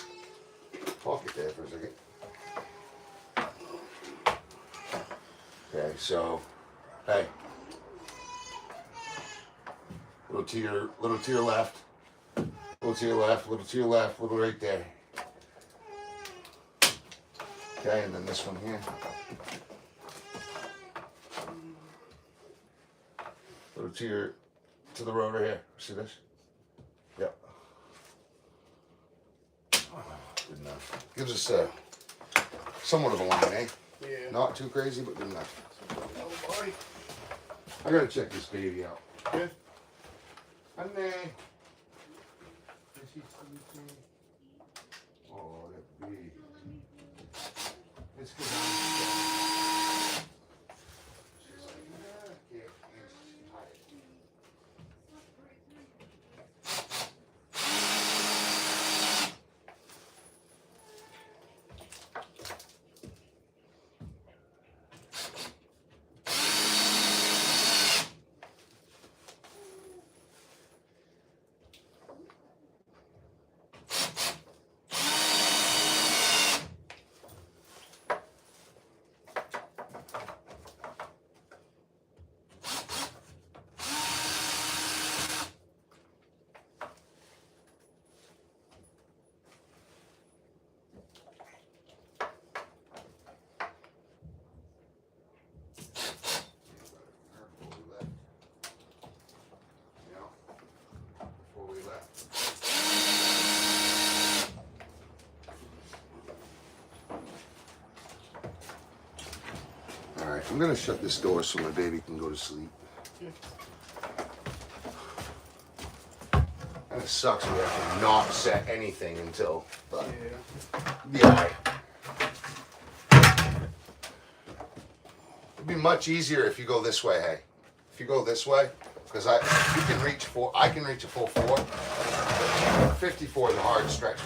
pocket there for a second. Okay, so, hey. Little to your left. Little to your left, little to your left, little right there. Okay, and then this one here. Little to the rotor here. See this? Yep. Good enough. Gives us somewhat of a line, eh? Yeah. Not too crazy, but good enough. Oh boy. I gotta check this baby out. Good. Honey. Is she sleeping? Oh, that baby. It's good. She's gonna shut this door so my baby can go to sleep. And it sucks we have to not set anything until, but be alright. It'd be much easier if you go this way, hey. If you go this way, because I can reach a full 4. 54 is a hard stretch.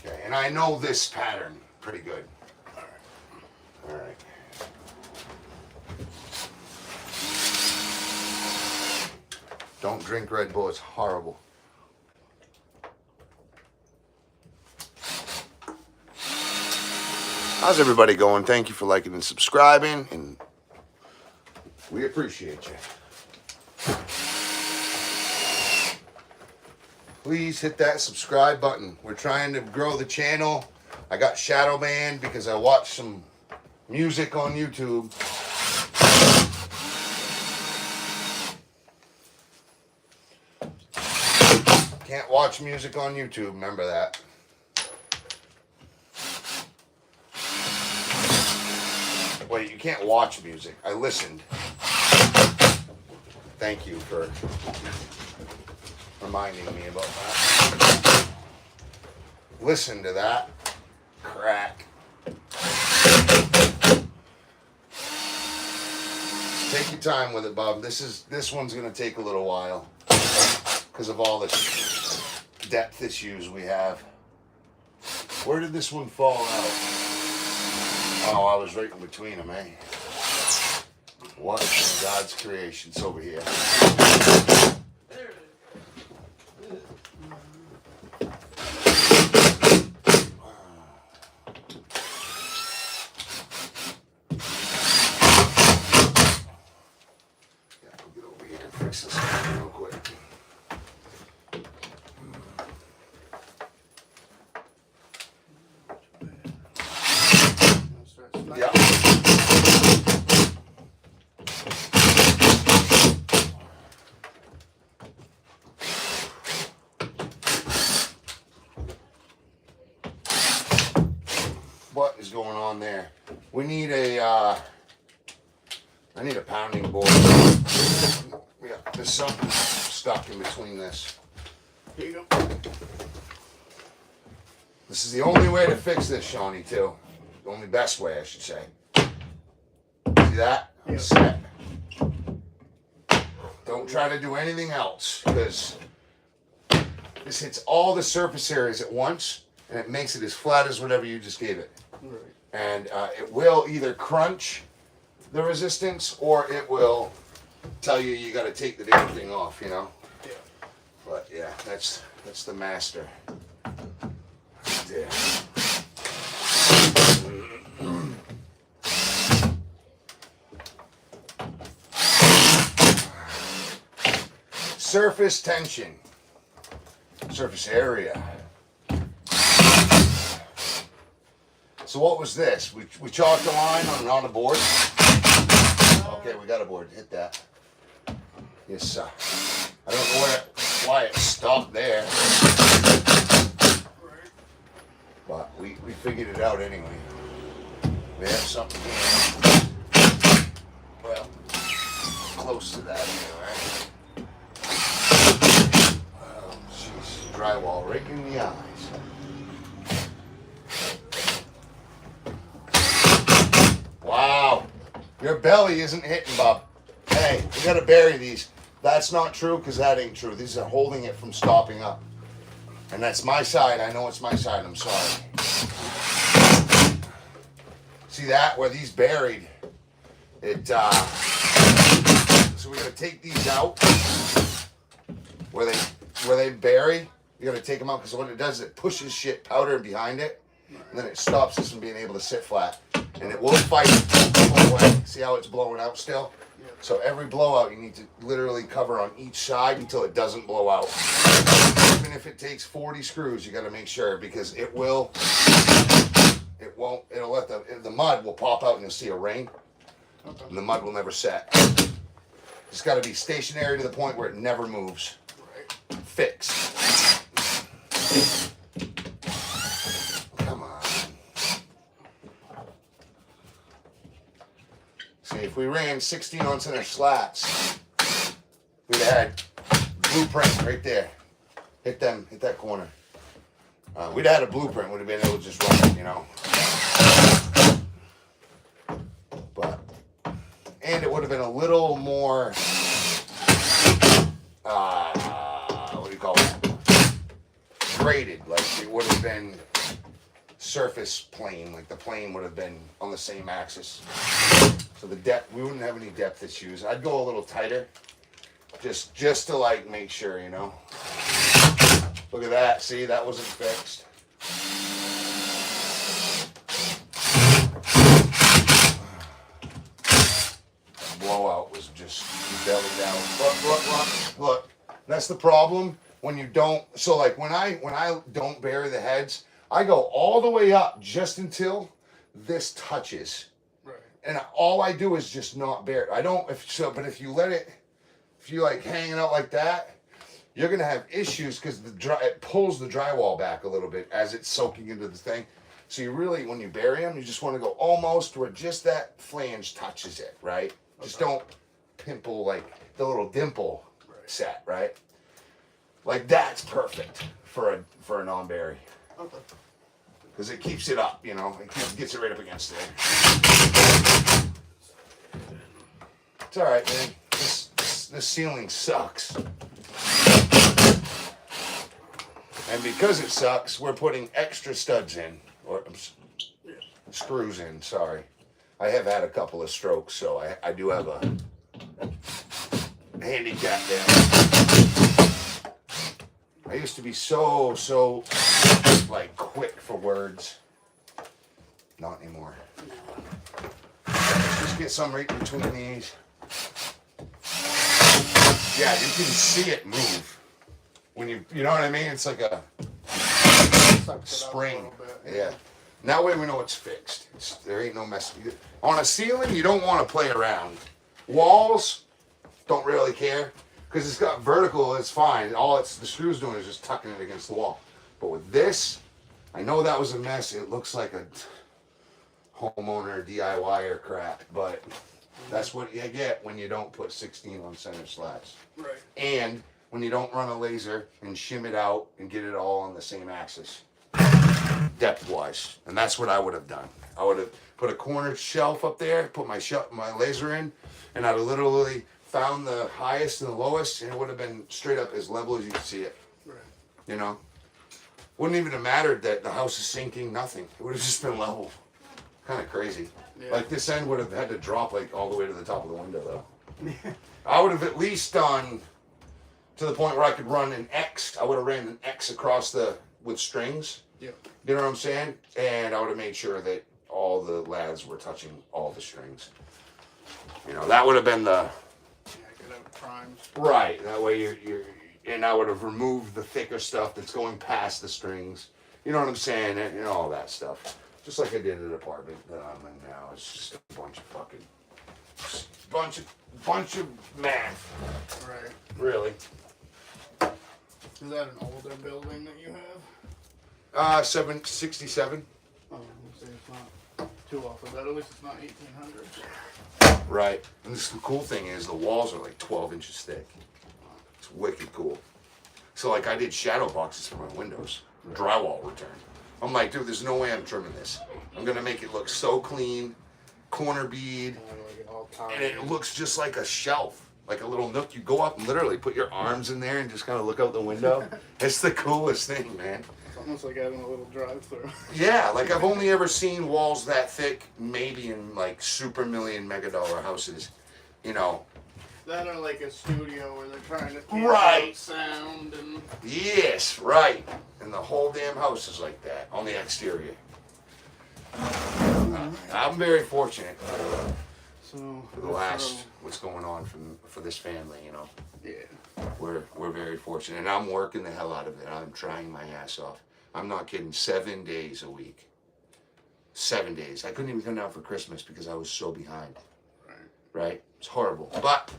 Okay, and I know this pattern pretty good. Alright. Don't drink Red Bull, it's horrible. How's everybody going? Thank you for liking and subscribing, and we appreciate you. Please hit that subscribe button. We're trying to grow the channel. I got shadow banned because I watched some music on YouTube. Can't watch music on YouTube, remember that. Wait, you can't watch music. I listened. Thank you for reminding me about that. Listen to that crack. Take your time with it, Bob. This one's gonna take a little while because of all the depth issues we have. Where did this one fall out? Oh, I was right in between them, eh? What in God's creation? It's over here. What is going on there? We need a, I need a pounding board. Yeah, there's something stuck in between this. Here you go. This is the only way to fix this, Shawnee, too. The only best way, I should say. See that? Yeah. Set. Don't try to do anything else, because this hits all the surface areas at once, and it makes it as flat as whatever you just gave it. Right. And it will either crunch the resistance, or it will tell you you got to take the damn thing off, you know? Yeah. But yeah, that's the master. Yeah. Surface tension. Surface area. So what was this? We chalked a line on a board. Okay, we got a board. Hit that. Yes, sir. I don't know why it stopped there. But we figured it out anyway. We have something here. Well, close to that anyway. Oh, jeez. Drywall right in the eyes. Wow. Your belly isn't hitting, Bob. Hey, we gotta bury these. That's not true, because that ain't true. These are holding it from stopping up. And that's my side. I know it's my side. I'm sorry. See that? Where these buried. So we're gonna take these out. Where they bury. You gotta take them out, because what it does is it pushes shit powder behind it, and then it stops this from being able to sit flat. And it will fight the whole way. See how it's blowing out still? Yeah. So every blowout you need to literally cover on each side until it doesn't blow out. Even if it takes 40 screws, you got to make sure, because it won't, it'll let the mud will pop out and you'll see a ring. Okay. And the mud will never set. It's got to be stationary to the point where it never moves. Right. Fixed. Come on. See, if we ran 16 on center slats, we'd had blueprint right there. Hit that corner. We'd have had a blueprint, would have been able to just run it, you know. But, and it would have been a little more, what do you call it? Graded, like it would have been surface plane, like the plane would have been on the same axis. So the depth, we wouldn't have any depth issues. I'd go a little tighter, just to like make sure, you know. Look at that, see, that wasn't fixed. That blowout was just belly down. Look, that's the problem when you don't, so like when I don't bury the heads, I go all the way up just until this touches. Right. And all I do is just not bury it. I don't, but if you let it, if you like hang it out like that, you're gonna have issues because it pulls the drywall back a little bit as it's soaking into the thing. So you really, when you bury them, you just want to go almost where just that flange touches it, right? Okay. Just don't pimple like the little dimple set, right? Like that's perfect for a non-bury. Okay. Because it keeps it up, you know, it gets it right up against there. It's all right, man. This ceiling sucks. And because it sucks, we're putting extra studs in, or screws in, sorry. I have had a couple of strokes, so I do have a handicap there. I used to be so like quick for words. Not anymore. Just get some right between these. Yeah, you can see it move. When you know what I mean? It's like a spring. Yeah. That way we know it's fixed. There ain't no mess. On a ceiling, you don't want to play around. Walls, don't really care. Because it's got vertical, it's fine. All the screw's doing is just tucking it against the wall. But with this, I know that was a mess. It looks like a homeowner DIYer crap. But that's what you get when you don't put 16 on center slats. Right. And when you don't run a laser and shim it out and get it all on the same axis, depth-wise. And that's what I would have done. I would have put a corner shelf up there, put my laser in, and I'd have literally found the highest and the lowest, and it would have been straight up as level as you could see it. Right. You know? Wouldn't even have mattered that the house is sinking, nothing. It would have just been level. Kind of crazy. Yeah. Like this end would have had to drop like all the way to the top of the window though. I would have at least done to the point where I could run an X. I would have ran an X across with strings. Yep. You know what I'm saying? And I would have made sure that all the laths were touching all the strings. You know, that would have been the... Yeah, I could have primes. Right, that way you're... And I would have removed the thicker stuff that's going past the strings. You know what I'm saying? And you know, all that stuff. Just like I did at the apartment that I'm in now. It's just a bunch of fucking... Bunch of math. Right. Really. Is that an older building that you have? 767. Oh, I say it's not too off of that. At least it's not 1800. Right. And the cool thing is the walls are like 12 inches thick. It's wicked cool. So like I did shadow boxes for my windows. Drywall return. I'm like, dude, there's no way I'm trimming this. I'm gonna make it look so clean. Corner bead. And it looks just like a shelf. Like a little nook. You go up and literally put your arms in there and just kind of look out the window. It's the coolest thing, man. It's almost like having a little drive-through. Yeah, like I've only ever seen walls that thick maybe in like super million $1 houses. You know. That or like a studio where they're trying to keep Right. out sound and... Yes, right. And the whole damn house is like that on the exterior. I'm very fortunate So for the last what's going on for this family, you know. Yeah. We're very fortunate, and I'm working the hell out of it. I'm trying my ass off. I'm not kidding. 7 days a week. 7 days. I couldn't even come down for Christmas because I was so behind. Right? It's horrible. But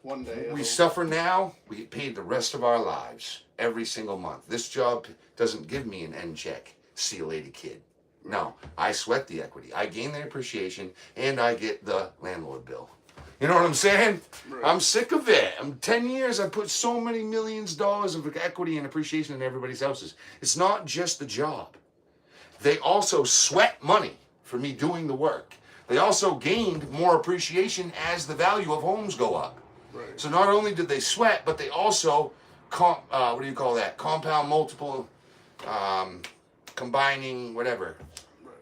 one day we suffer now. We get paid the rest of our lives every single month. This job doesn't give me an end check. See you later, kid. No, I sweat the equity. I gain the appreciation, and I get the landlord bill. You know what I'm saying? Right. I'm sick of it. I'm 10 years. I put so many millions of dollars of equity and appreciation in everybody's houses. It's not just the job. They also sweat money for me doing the work. They also gained more appreciation as the value of homes go up. Right. So not only did they sweat, but they also compound multiple, combining whatever. Right.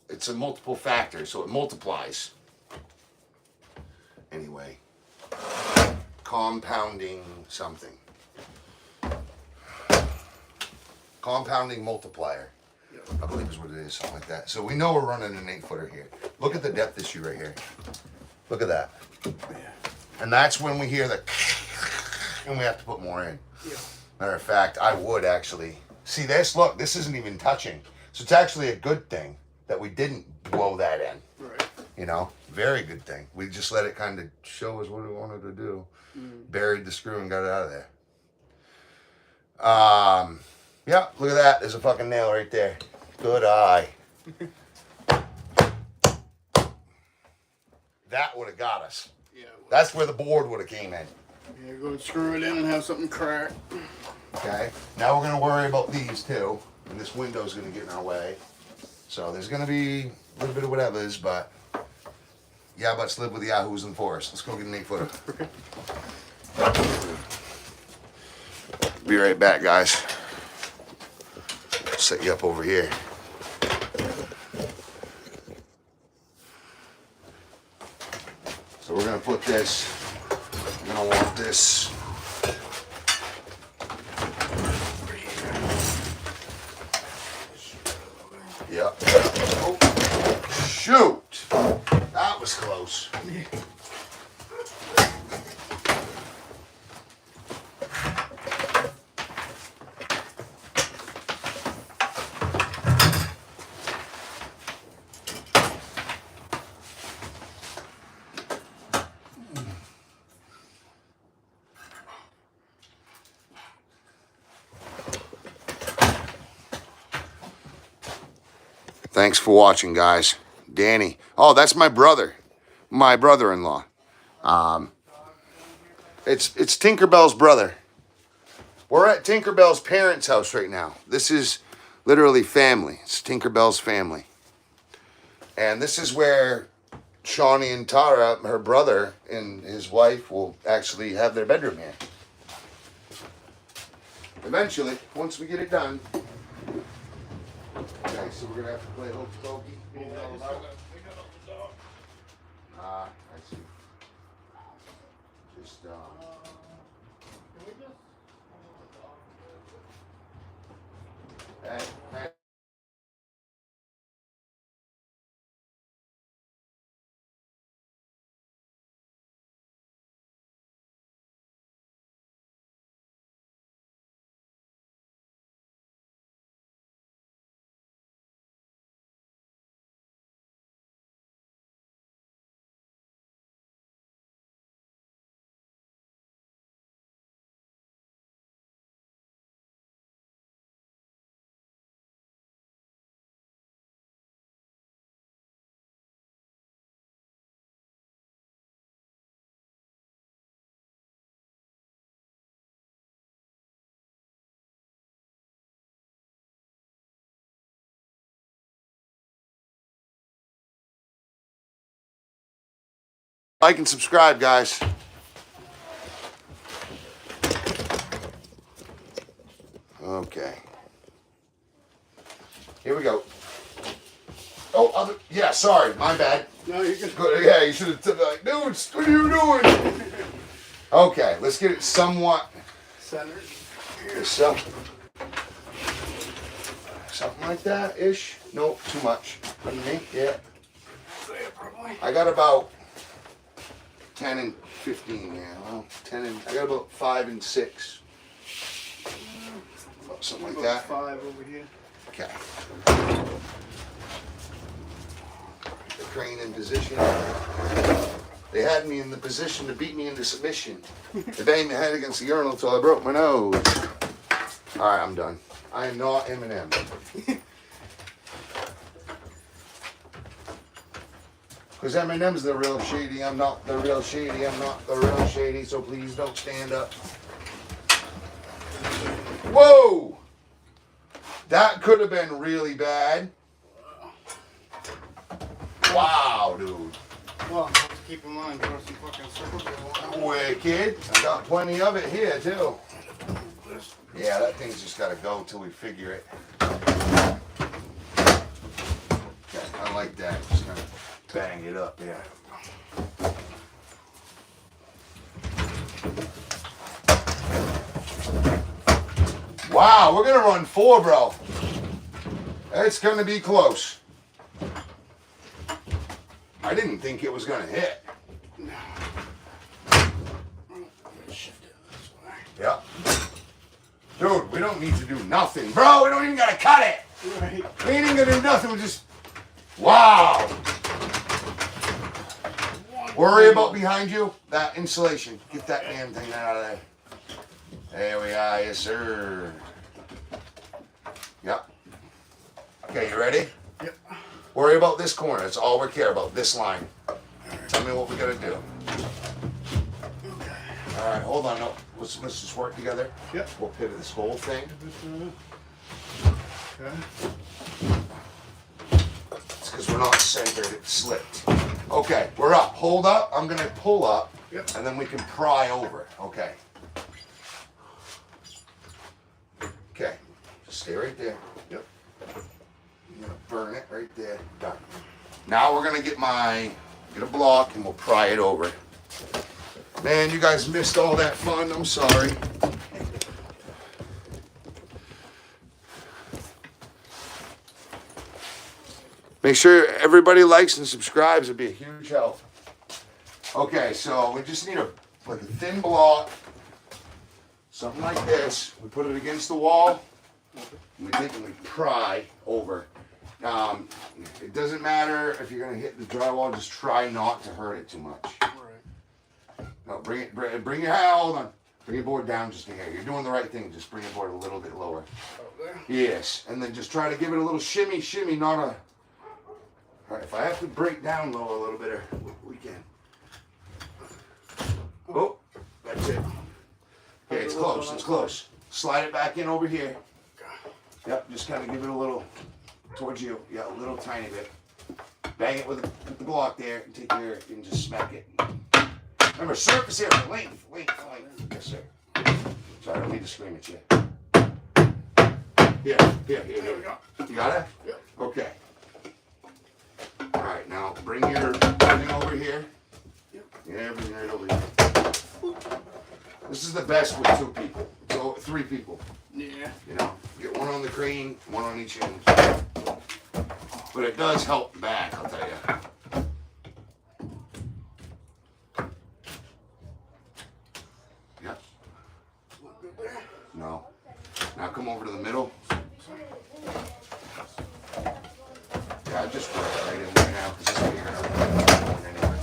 It's a multiple factor, so it multiplies. Anyway, compounding something. Compounding multiplier. Yeah. I believe is what it is, something like that. So we know we're running an 8-footer here. Look at the depth issue right here. Look at that. Yeah. And that's when we hear the and we have to put more in. Yeah. Matter of fact, I would actually. See this? Look, this isn't even touching. So it's actually a good thing that we didn't blow that in. Right. You know, very good thing. We just let it kind of show us what we wanted to do. Buried the screw and got it out of there. Yeah, look at that. There's a fucking nail right there. Good eye. That would have got us. Yeah. That's where the board would have came in. Yeah, go and screw it in and have something crack. Okay. Now we're gonna worry about these too, and this window's gonna get in our way. So there's gonna be a little bit of whatever's, but yeah, let's live with yahoos and forest. Let's go get an 8-footer. Be right back, guys. Set you up over here. So we're gonna put this. We're gonna want this. Yep. Oh, shoot! That was close. Thanks for watching, guys. Danny. Oh, that's my brother. My brother-in-law. It's Tinkerbell's brother. We're at Tinkerbell's parents' house right now. This is literally family. It's Tinkerbell's family. And this is where Shawnee and Tara, her brother, and his wife will actually have their bedroom here. Eventually, once we get it done. Okay, so we're gonna have to play hokey pokey. I see. Just hey. Like and subscribe, guys. Okay. Here we go. Oh, yeah, sorry, my bad. No, you can. Yeah, you should have said like, dude, what are you doing? Okay, let's get it somewhat Centered. something like that ish. Nope, too much. Underneath, yeah. There, probably. I got about 10 and 15, yeah. Well, 10 and I got about 5 and 6. Something like that. 5 over here. Okay. The crane in position. They had me in the position to beat me into submission. They banged my head against the urinal until I broke my nose. All right, I'm done. I am not Eminem. Because Eminem's the real shady. I'm not the real shady. I'm not the real shady. So please don't stand up. Whoa! That could have been really bad. Wow, dude. Well, have to keep in mind, there are some fucking circles. Wicked. I got plenty of it here, too. Yeah, that thing's just got to go till we figure it. Okay, I like that. Just kind of bang it up, yeah. Wow, we're going to run 4, bro. It's going to be close. I didn't think it was going to hit. Shift it this way. Yep. Dude, we don't need to do nothing. Bro, we don't even got to cut it. Right. We ain't even going to do nothing. We just... Wow. Worry about behind you. That insulation. Get that damn thing out of there. There we are. Yes, sir. Yep. Okay, you ready? Yep. Worry about this corner. That's all we care about. This line. Tell me what we gotta do. Okay. All right, hold on. No, let's just work together. Yep. We'll pivot this whole thing. Okay. It's because we're not centered. It slipped. Okay, we're up. Hold up. I'm gonna pull up. Yep. And then we can pry over. Okay. Okay. Just stay right there. Yep. I'm gonna burn it right there. Done. Now we're gonna get a block and we'll pry it over. Man, you guys missed all that fun. I'm sorry. Make sure everybody likes and subscribes. It'd be a huge help. Okay, so we just need a thin block, something like this. We put it against the wall. And we take and we pry over. It doesn't matter if you're gonna hit the drywall. Just try not to hurt it too much. Right. No, bring your hold on. Bring your board down just a hair. You're doing the right thing. Just bring your board a little bit lower. Out there. Yes, and then just try to give it a little shimmy, not a. All right, if I have to break down low a little bit, we can. Oh, that's it. Okay, it's close. It's close. Slide it back in over here. Yep, just kind of give it a little towards you. Yeah, a little tiny bit. Bang it with the block there, and take your and just smack it. Remember, surface area, length. Yes, sir. Sorry, I don't need to scream at you. Here. There we go. You got it? Yep. Okay. All right, now bring your thing over here. Yep. Yeah, bring it over here. This is the best with 2 people. So 3 people. Yeah. You know, get one on the crane, one on each end. But it does help the back, I'll tell you. Yep. No. Now come over to the middle. Yeah, just work right in there now because this is you're gonna anyway.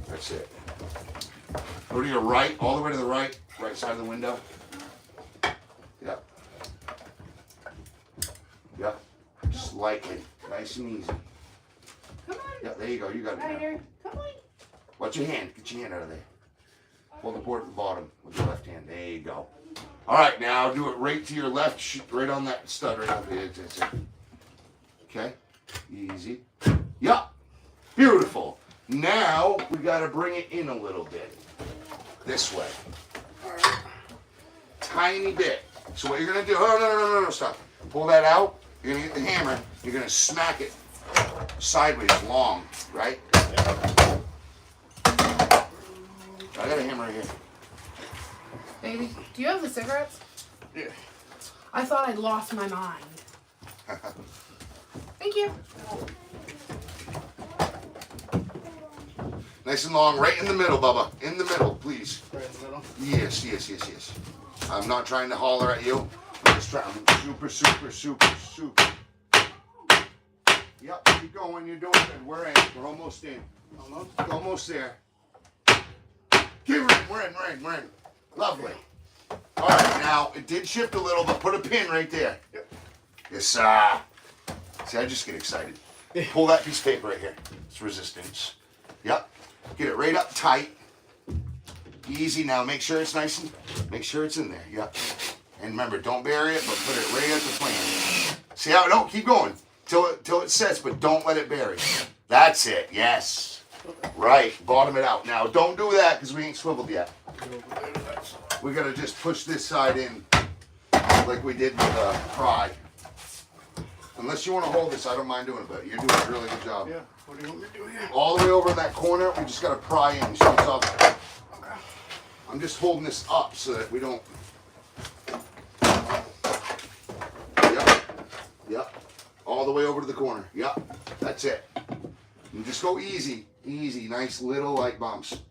That's it. Go to your right, all the way to the right side of the window. Yep. Yep. Just lightly, nice and easy. Come on. Yep, there you go. You got it now. Ryder, come on. Watch your hand. Get your hand out of there. Hold the board at the bottom with your left hand. There you go. All right, now do it right to your left, right on that stud right over there. That's it. Okay. Easy. Yup. Beautiful. Now we got to bring it in a little bit. This way. Tiny bit. So what you're going to do, oh, no, stop. Pull that out. You're going to get the hammer. You're going to smack it sideways long, right? I got a hammer right here. Baby, do you have the cigarettes? Yeah. I thought I'd lost my mind. Thank you. Nice and long, right in the middle, Bubba. In the middle, please. Right in the middle. Yes. I'm not trying to holler at you. I'm just trying. Super. Yep, keep going. You're doing good. We're in. We're almost in. Almost there. We're in. Lovely. All right, now it did shift a little, but put a pin right there. Yep. Yes, See, I just get excited. Pull that piece of paper right here. It's resistance. Yep. Get it right up tight. Easy now. Make sure it's nice and make sure it's in there. Yep. And remember, don't bury it, but put it right at the plane. See how? No, keep going till it sets, but don't let it bury. That's it. Yes. Right. Bottom it out. Now, don't do that because we ain't swiveled yet. We gotta just push this side in like we did with pry. Unless you want to hold this, I don't mind doing it, but you're doing a really good job. Yeah. What do you want me to do here? All the way over in that corner, we just gotta pry in. So it's up. I'm just holding this up so that we don't. Yep. Yep. All the way over to the corner. Yep. That's it. And just go easy. Easy. Nice little light bumps.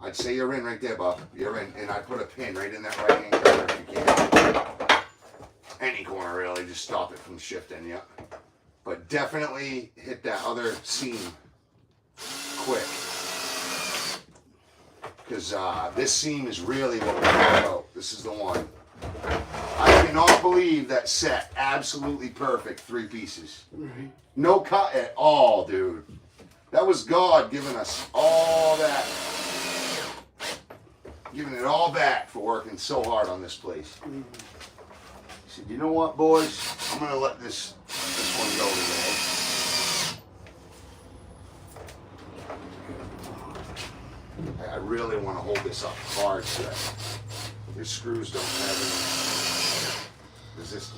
I'd say you're in right there, Bob. You're in. And I put a pin right in that right hand corner if you can. Any corner really. Just stop it from shifting. Yep. But definitely hit that other seam quick. Because this seam is really what we're talking about. This is the one. I cannot believe that set. Absolutely perfect. 3 pieces. Right. No cut at all, dude. That was God giving us all that. Giving it all back for working so hard on this place. He said, you know what, boys? I'm going to let this one go today. I really want to hold this up hard so that your screws don't have any resistance.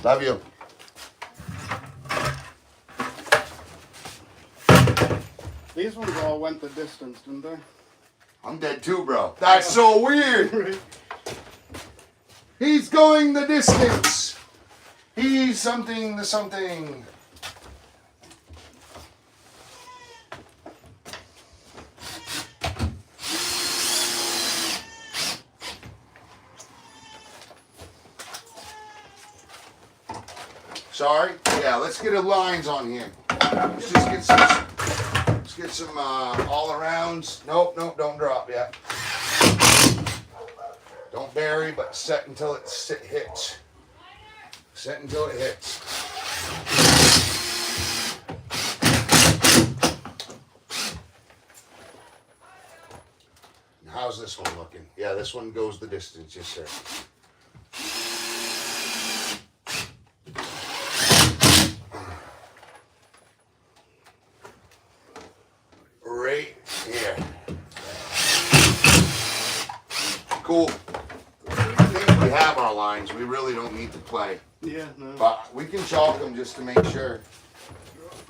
Love you. These ones all went the distance, didn't they? I'm dead too, bro. That's so weird. He's going the distance. He's something to something. Sorry? Yeah, let's get the lines on here. Let's just get some, all arounds. Nope, don't drop yet. Don't bury, but set until it hits. Set until it hits. How's this one looking? Yeah, this one goes the distance, yes sir. Right here. Cool. I think we have our lines. We really don't need to play. Yeah, no. But we can chalk them just to make sure.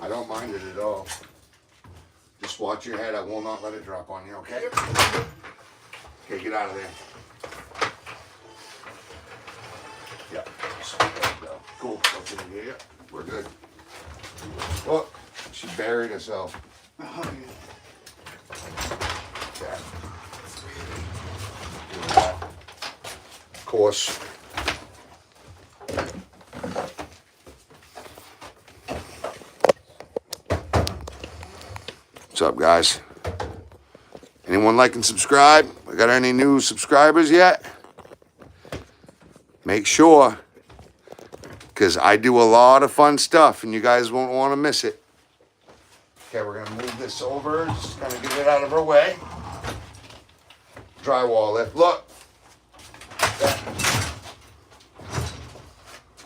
I don't mind it at all. Just watch your head. I will not let it drop on you, okay? Okay, get out of there. Yep. So, cool. Okay, yeah, we're good. Look, she buried herself. Oh, yeah. Yeah. Doing that. Of course. What's up, guys? Anyone like and subscribe? We got any new subscribers yet? Make sure, because I do a lot of fun stuff and you guys won't want to miss it. Okay, we're going to move this over, just kind of get it out of our way. Drywall lift. Look. That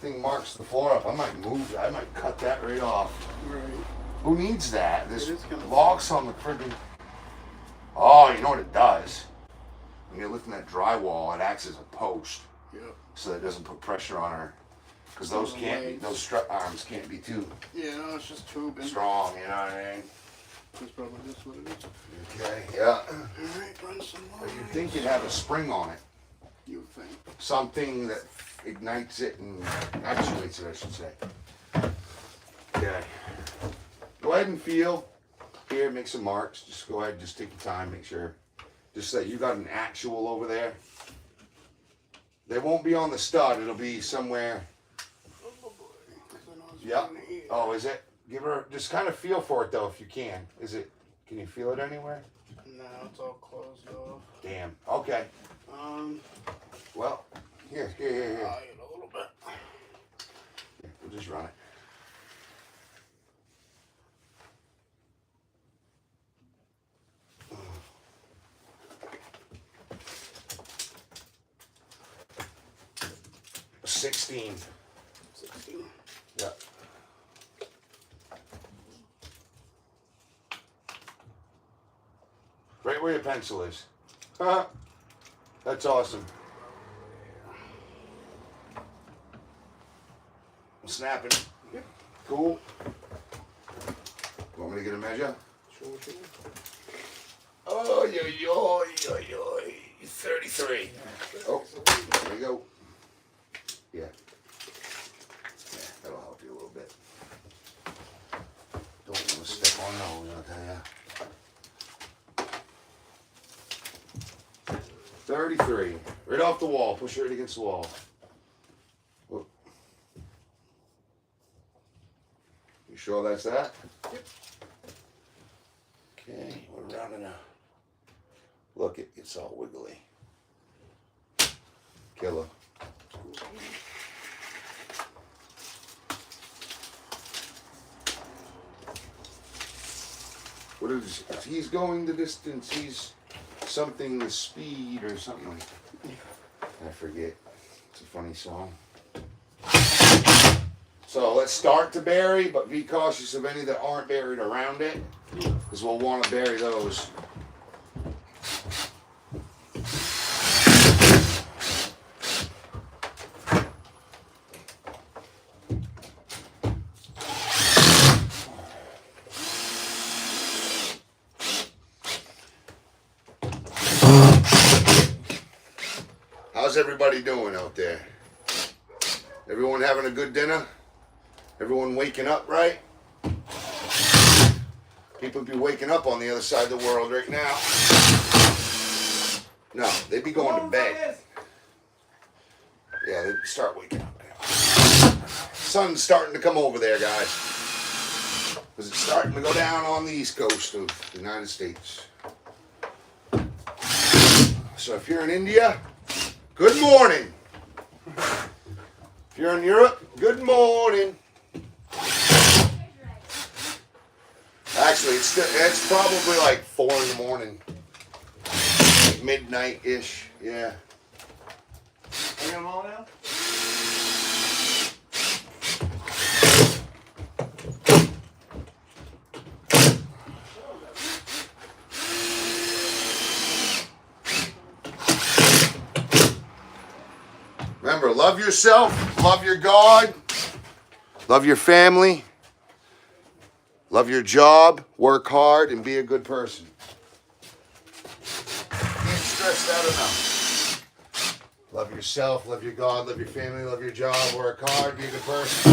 thing marks the floor up. I might move that. I might cut that right off. Right. Who needs that? This It is kinda logs on the friggin'. Oh, you know what it does? When you're lifting that drywall, it acts as a post. Yep. So that it doesn't put pressure on our Because those can't be, those strut arms can't be too Yeah, no, it's just tubing. strong, you know what I mean? That's probably just what it is. Okay, yeah. Alright, run some But lines. you'd think you'd have a spring on it. You think. Something that ignites it and actuates it, I should say. Okay. Go ahead and feel. Here, make some marks. Just go ahead, just take your time, make sure. Just that you got an actual over there. They won't be on the stud, it'll be somewhere. Yep. Oh, is it? Give her, just kind of feel for it though, if you can. Is it, can you feel it anywhere? No, it's all closed off. Damn. Okay. Well, here. A little bit. Here, we'll just run it. $16. 16. Yeah. Right where your pencil is. That's awesome. I'm snapping. Yep. Cool. Want me to get a measure? Sure. Oh, yo, 33. Oh, there we go. Yeah. Yeah, that'll help you a little bit. Don't want to step on those, I'll tell ya. 33. Right off the wall. Push it right against the wall. Whoop. You sure that's that? Yep. Okay, we're rounding up. Look, it's all wiggly. Killer. What is, he's going the distance, he's something the speed or something like that. I forget. It's a funny song. So let's start to bury, but be cautious of any that aren't buried around it, because we'll want to bury those. How's everybody doing out there? Everyone having a good dinner? Everyone waking up right? People be waking up on the other side of the world right now. No, they be going to bed. Yeah, they start waking up now. Sun's starting to come over there, guys. Because it's starting to go down on the east coast of the United States. So if you're in India, good morning. If you're in Europe, good morning. Actually, it's probably like 4 in the morning. Like midnight-ish, yeah. Are you them all now? Remember, love yourself, love your God, love your family, love your job, work hard, and be a good person. Can't stress that enough. Love yourself, love your God, love your family, love your job, work hard, be a good person.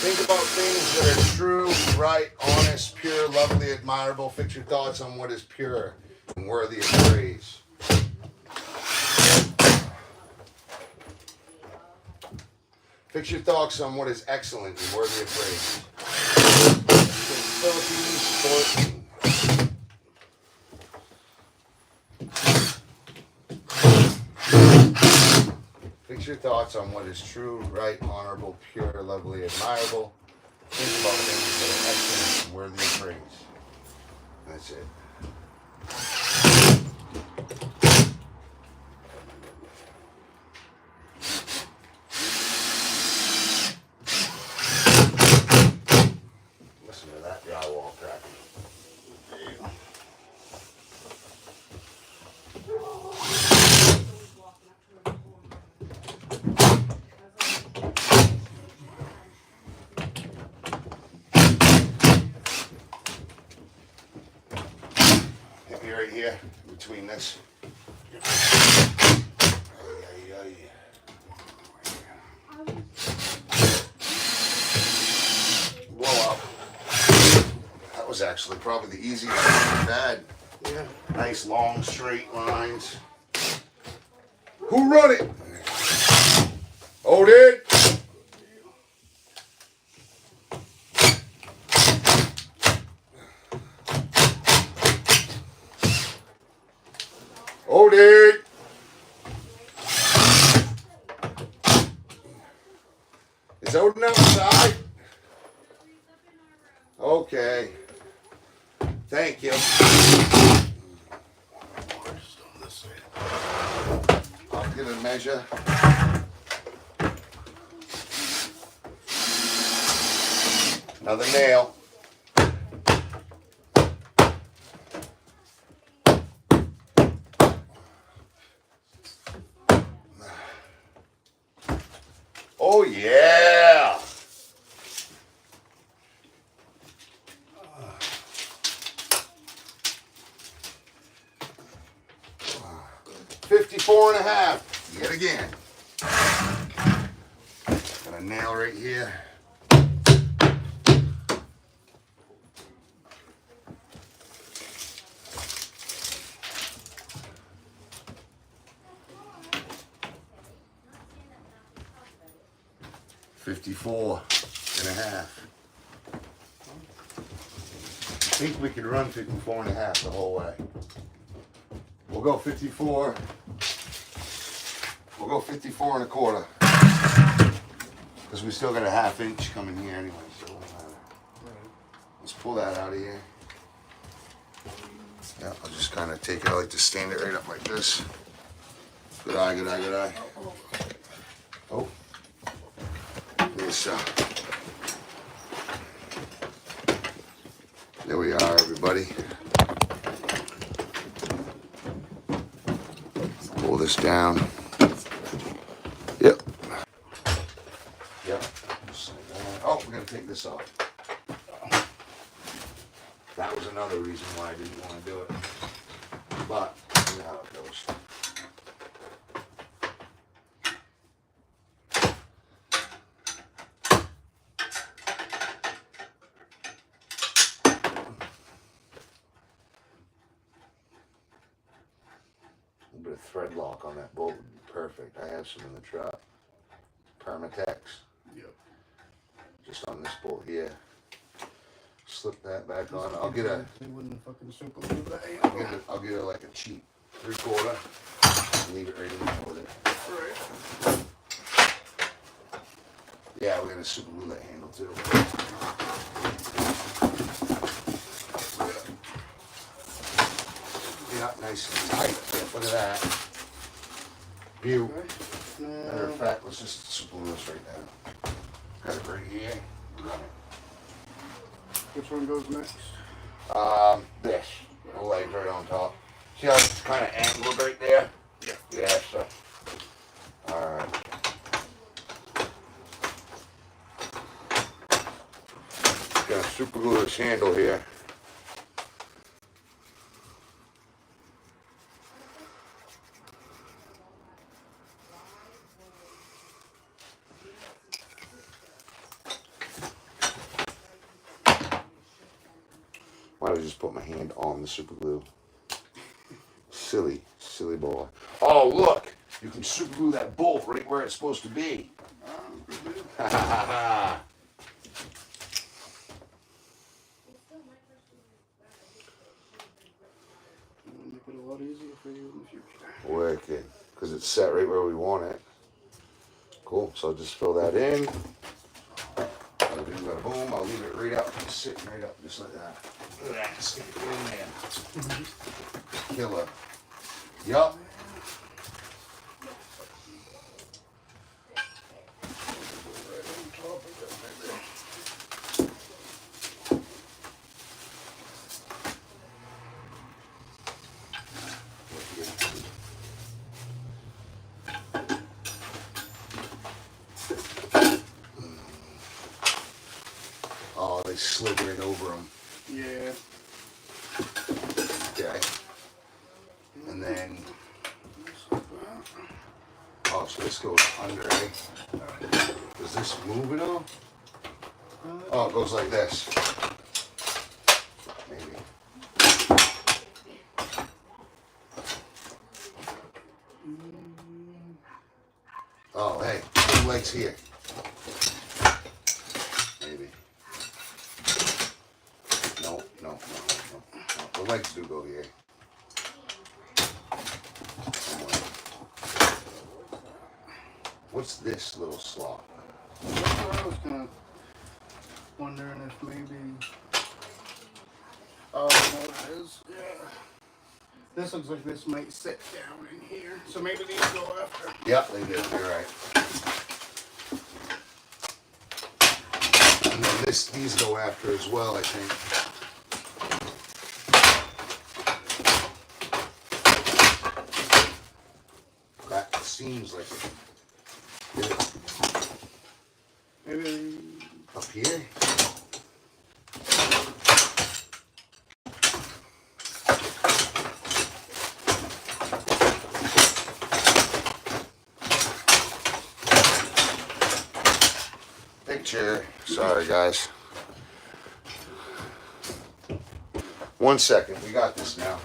Think about things that are true, right, honest, pure, lovely, admirable. Fix your thoughts on what is pure and worthy of praise. Fix your thoughts on what is excellent and worthy of praise. Philippines 14. Fix your thoughts on what is true, right, honorable, pure, lovely, admirable. Think about things that are excellent and worthy of praise. That's it. here between this. Blow up. That was actually probably the easiest one we've had. Yeah. Nice long straight lines. Who run it? Oh, did? Oh, did? Is Odin outside? Okay. Thank you. I'll get a measure. Another nail. Oh yeah. 54 and a half, yet again. Got a nail right here. $54 and a half. I think we could run 54 and a half the whole way. We'll go 54. We'll go 54 and a quarter. Because we still got a half inch coming here anyway, so it won't matter. Let's pull that out of here. Yeah, I'll just kind of take it. I like to stand it right up like this. Good eye, good eye, good eye. Oh. This, there we are, everybody. Pull this down. Yep. Yep. Oh, we're gonna take this off. That was another reason why I didn't want to do it. But you know how it goes. A bit of thread lock on that bolt would be perfect. I have some in the truck. Permatex. Yep. Just on this bolt here. Slip that back on. I'll get a. They wouldn't fucking super glue that. I'll get it like a cheap 3/4. Leave it right in there with it. Right. Yeah, we're gonna super glue that handle too. Yeah, nice and tight. Yeah, look at that. View. Matter of fact, let's just super glue this right now. Got it right here. Run it. Which one goes next? This. The leg right on top. See how it's kind of angled right there? Yeah. Yeah, so. Alright. Gonna super glue this handle here. Why did I just put my hand on the super glue? Silly, silly boy. Oh, look! You can super glue that bolt right where it's supposed to be. Ha ha ha ha. Make it a lot easier for you in the future. Wicked. Because it's set right where we want it. Cool. So I'll just fill that in. Bada bing, bada boom. I'll leave it right up. It's sitting right up just like that. Look at that. Stick it in there. Killer. Yup. Oh, they slid right over them. Yeah. Okay. then, oh, so this goes under, eh? Does this move at all? Oh, it goes like this. Maybe. Oh, hey, two legs here. Maybe. No. The legs do go here. Somewhere. What's this little slot? That's what I was kind of wondering if maybe. Oh, no, it is. Yeah. This looks like this might sit down in here. So maybe these go after. Yep, they do. You're right. And then these go after as well, I think. That seems like it. Maybe. Up here? Picture. Sorry, guys. 1 second. We got this now.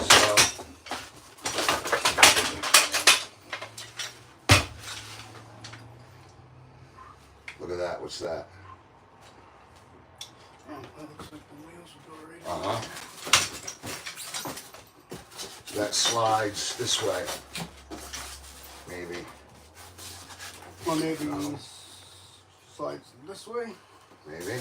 So. Look at that. What's that? Oh, that looks like the wheels will go right. That slides this way. Maybe. Or maybe slides this way. Maybe.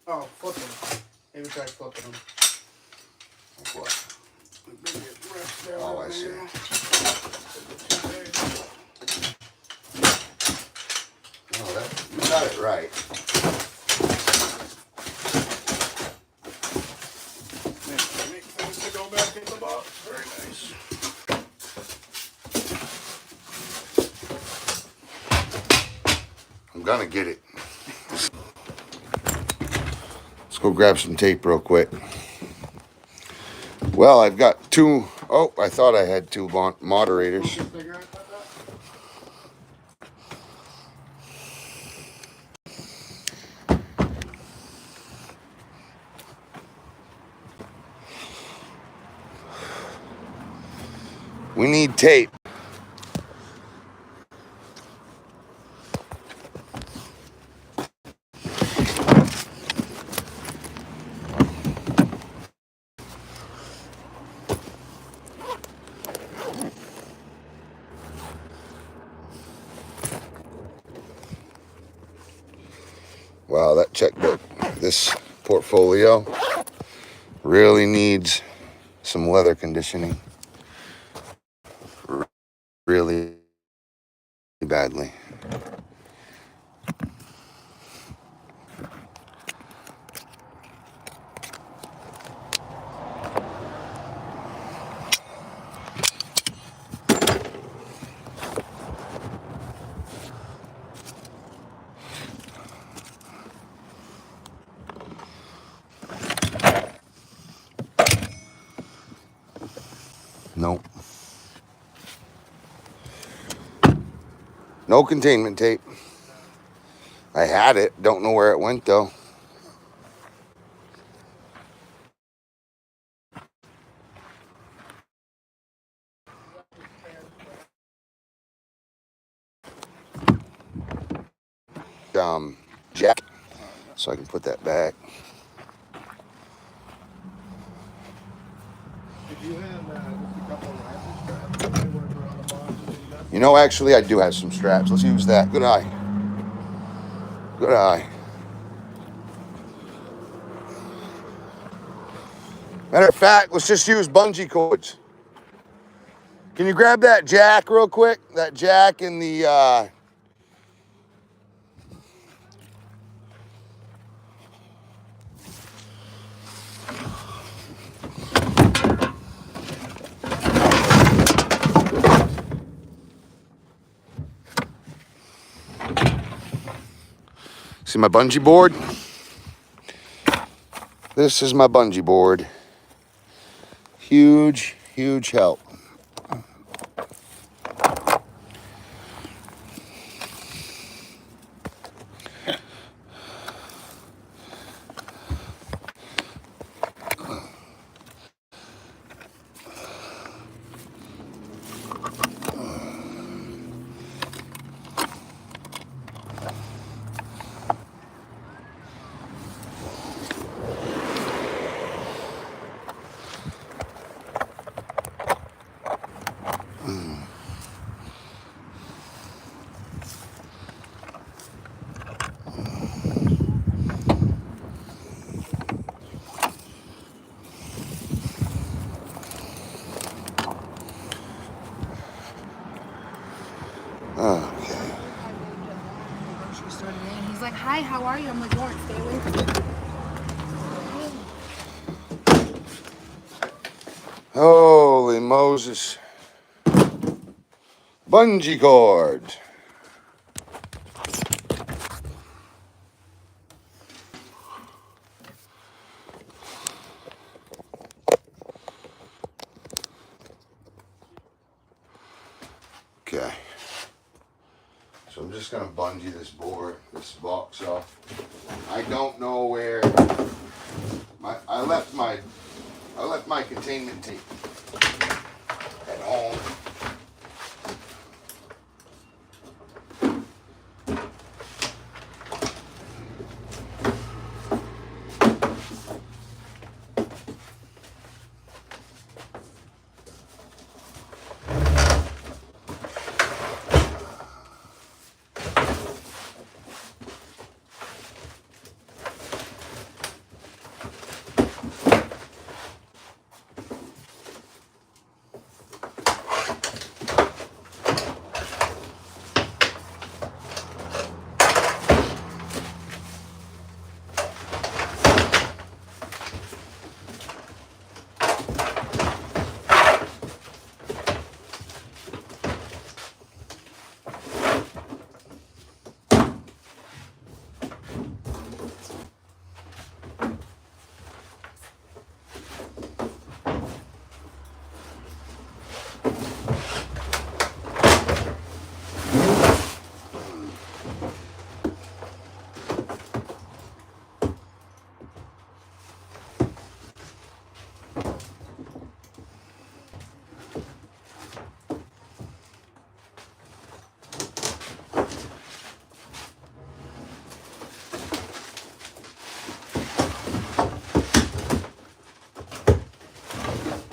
Oh, flipping. Maybe try flipping them. Like what? Maybe it rests down Oh, I over see. here. No, you got it right. Make things to go back in the box. Very nice. I'm gonna get it. Let's go grab some tape real quick. Well, I've got two. Oh, I thought I had two moderators. We need tape. Wow, that checkbook, this portfolio really needs some weather conditioning. Really badly. Nope. No containment tape. I had it. Don't know where it went though. Jack. So I can put that back. If you have just a couple of ratchet straps, they work around the box. You know, actually, I do have some straps. Let's use that. Good eye. Good eye. Matter of fact, let's just use bungee cords. Can you grab that jack real quick? That jack and the, See my bungee board? This is my bungee board. Huge, huge help. Okay. He's like, hi, how are you? I'm like, Lawrence, stay away from me. Holy Moses. Bungee cord. Okay. So I'm just gonna bungee this box off. I don't know where I left my containment tape at home.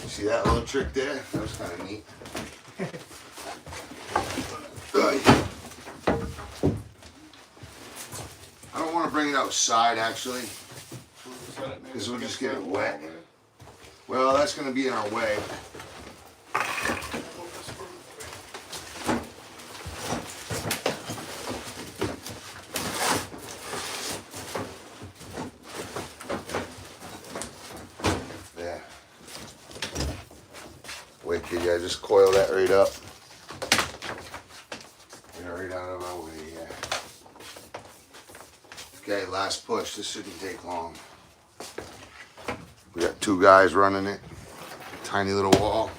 See that little trick there? That was kind of neat. I don't want to bring it outside actually, because we'll just get it wet. Well, that's going to be in our way. There. Wicked, yeah, just coil that right up. Get it right out of our way, yeah. Okay, last push. This shouldn't take long. We got two guys running it. Tiny little wall.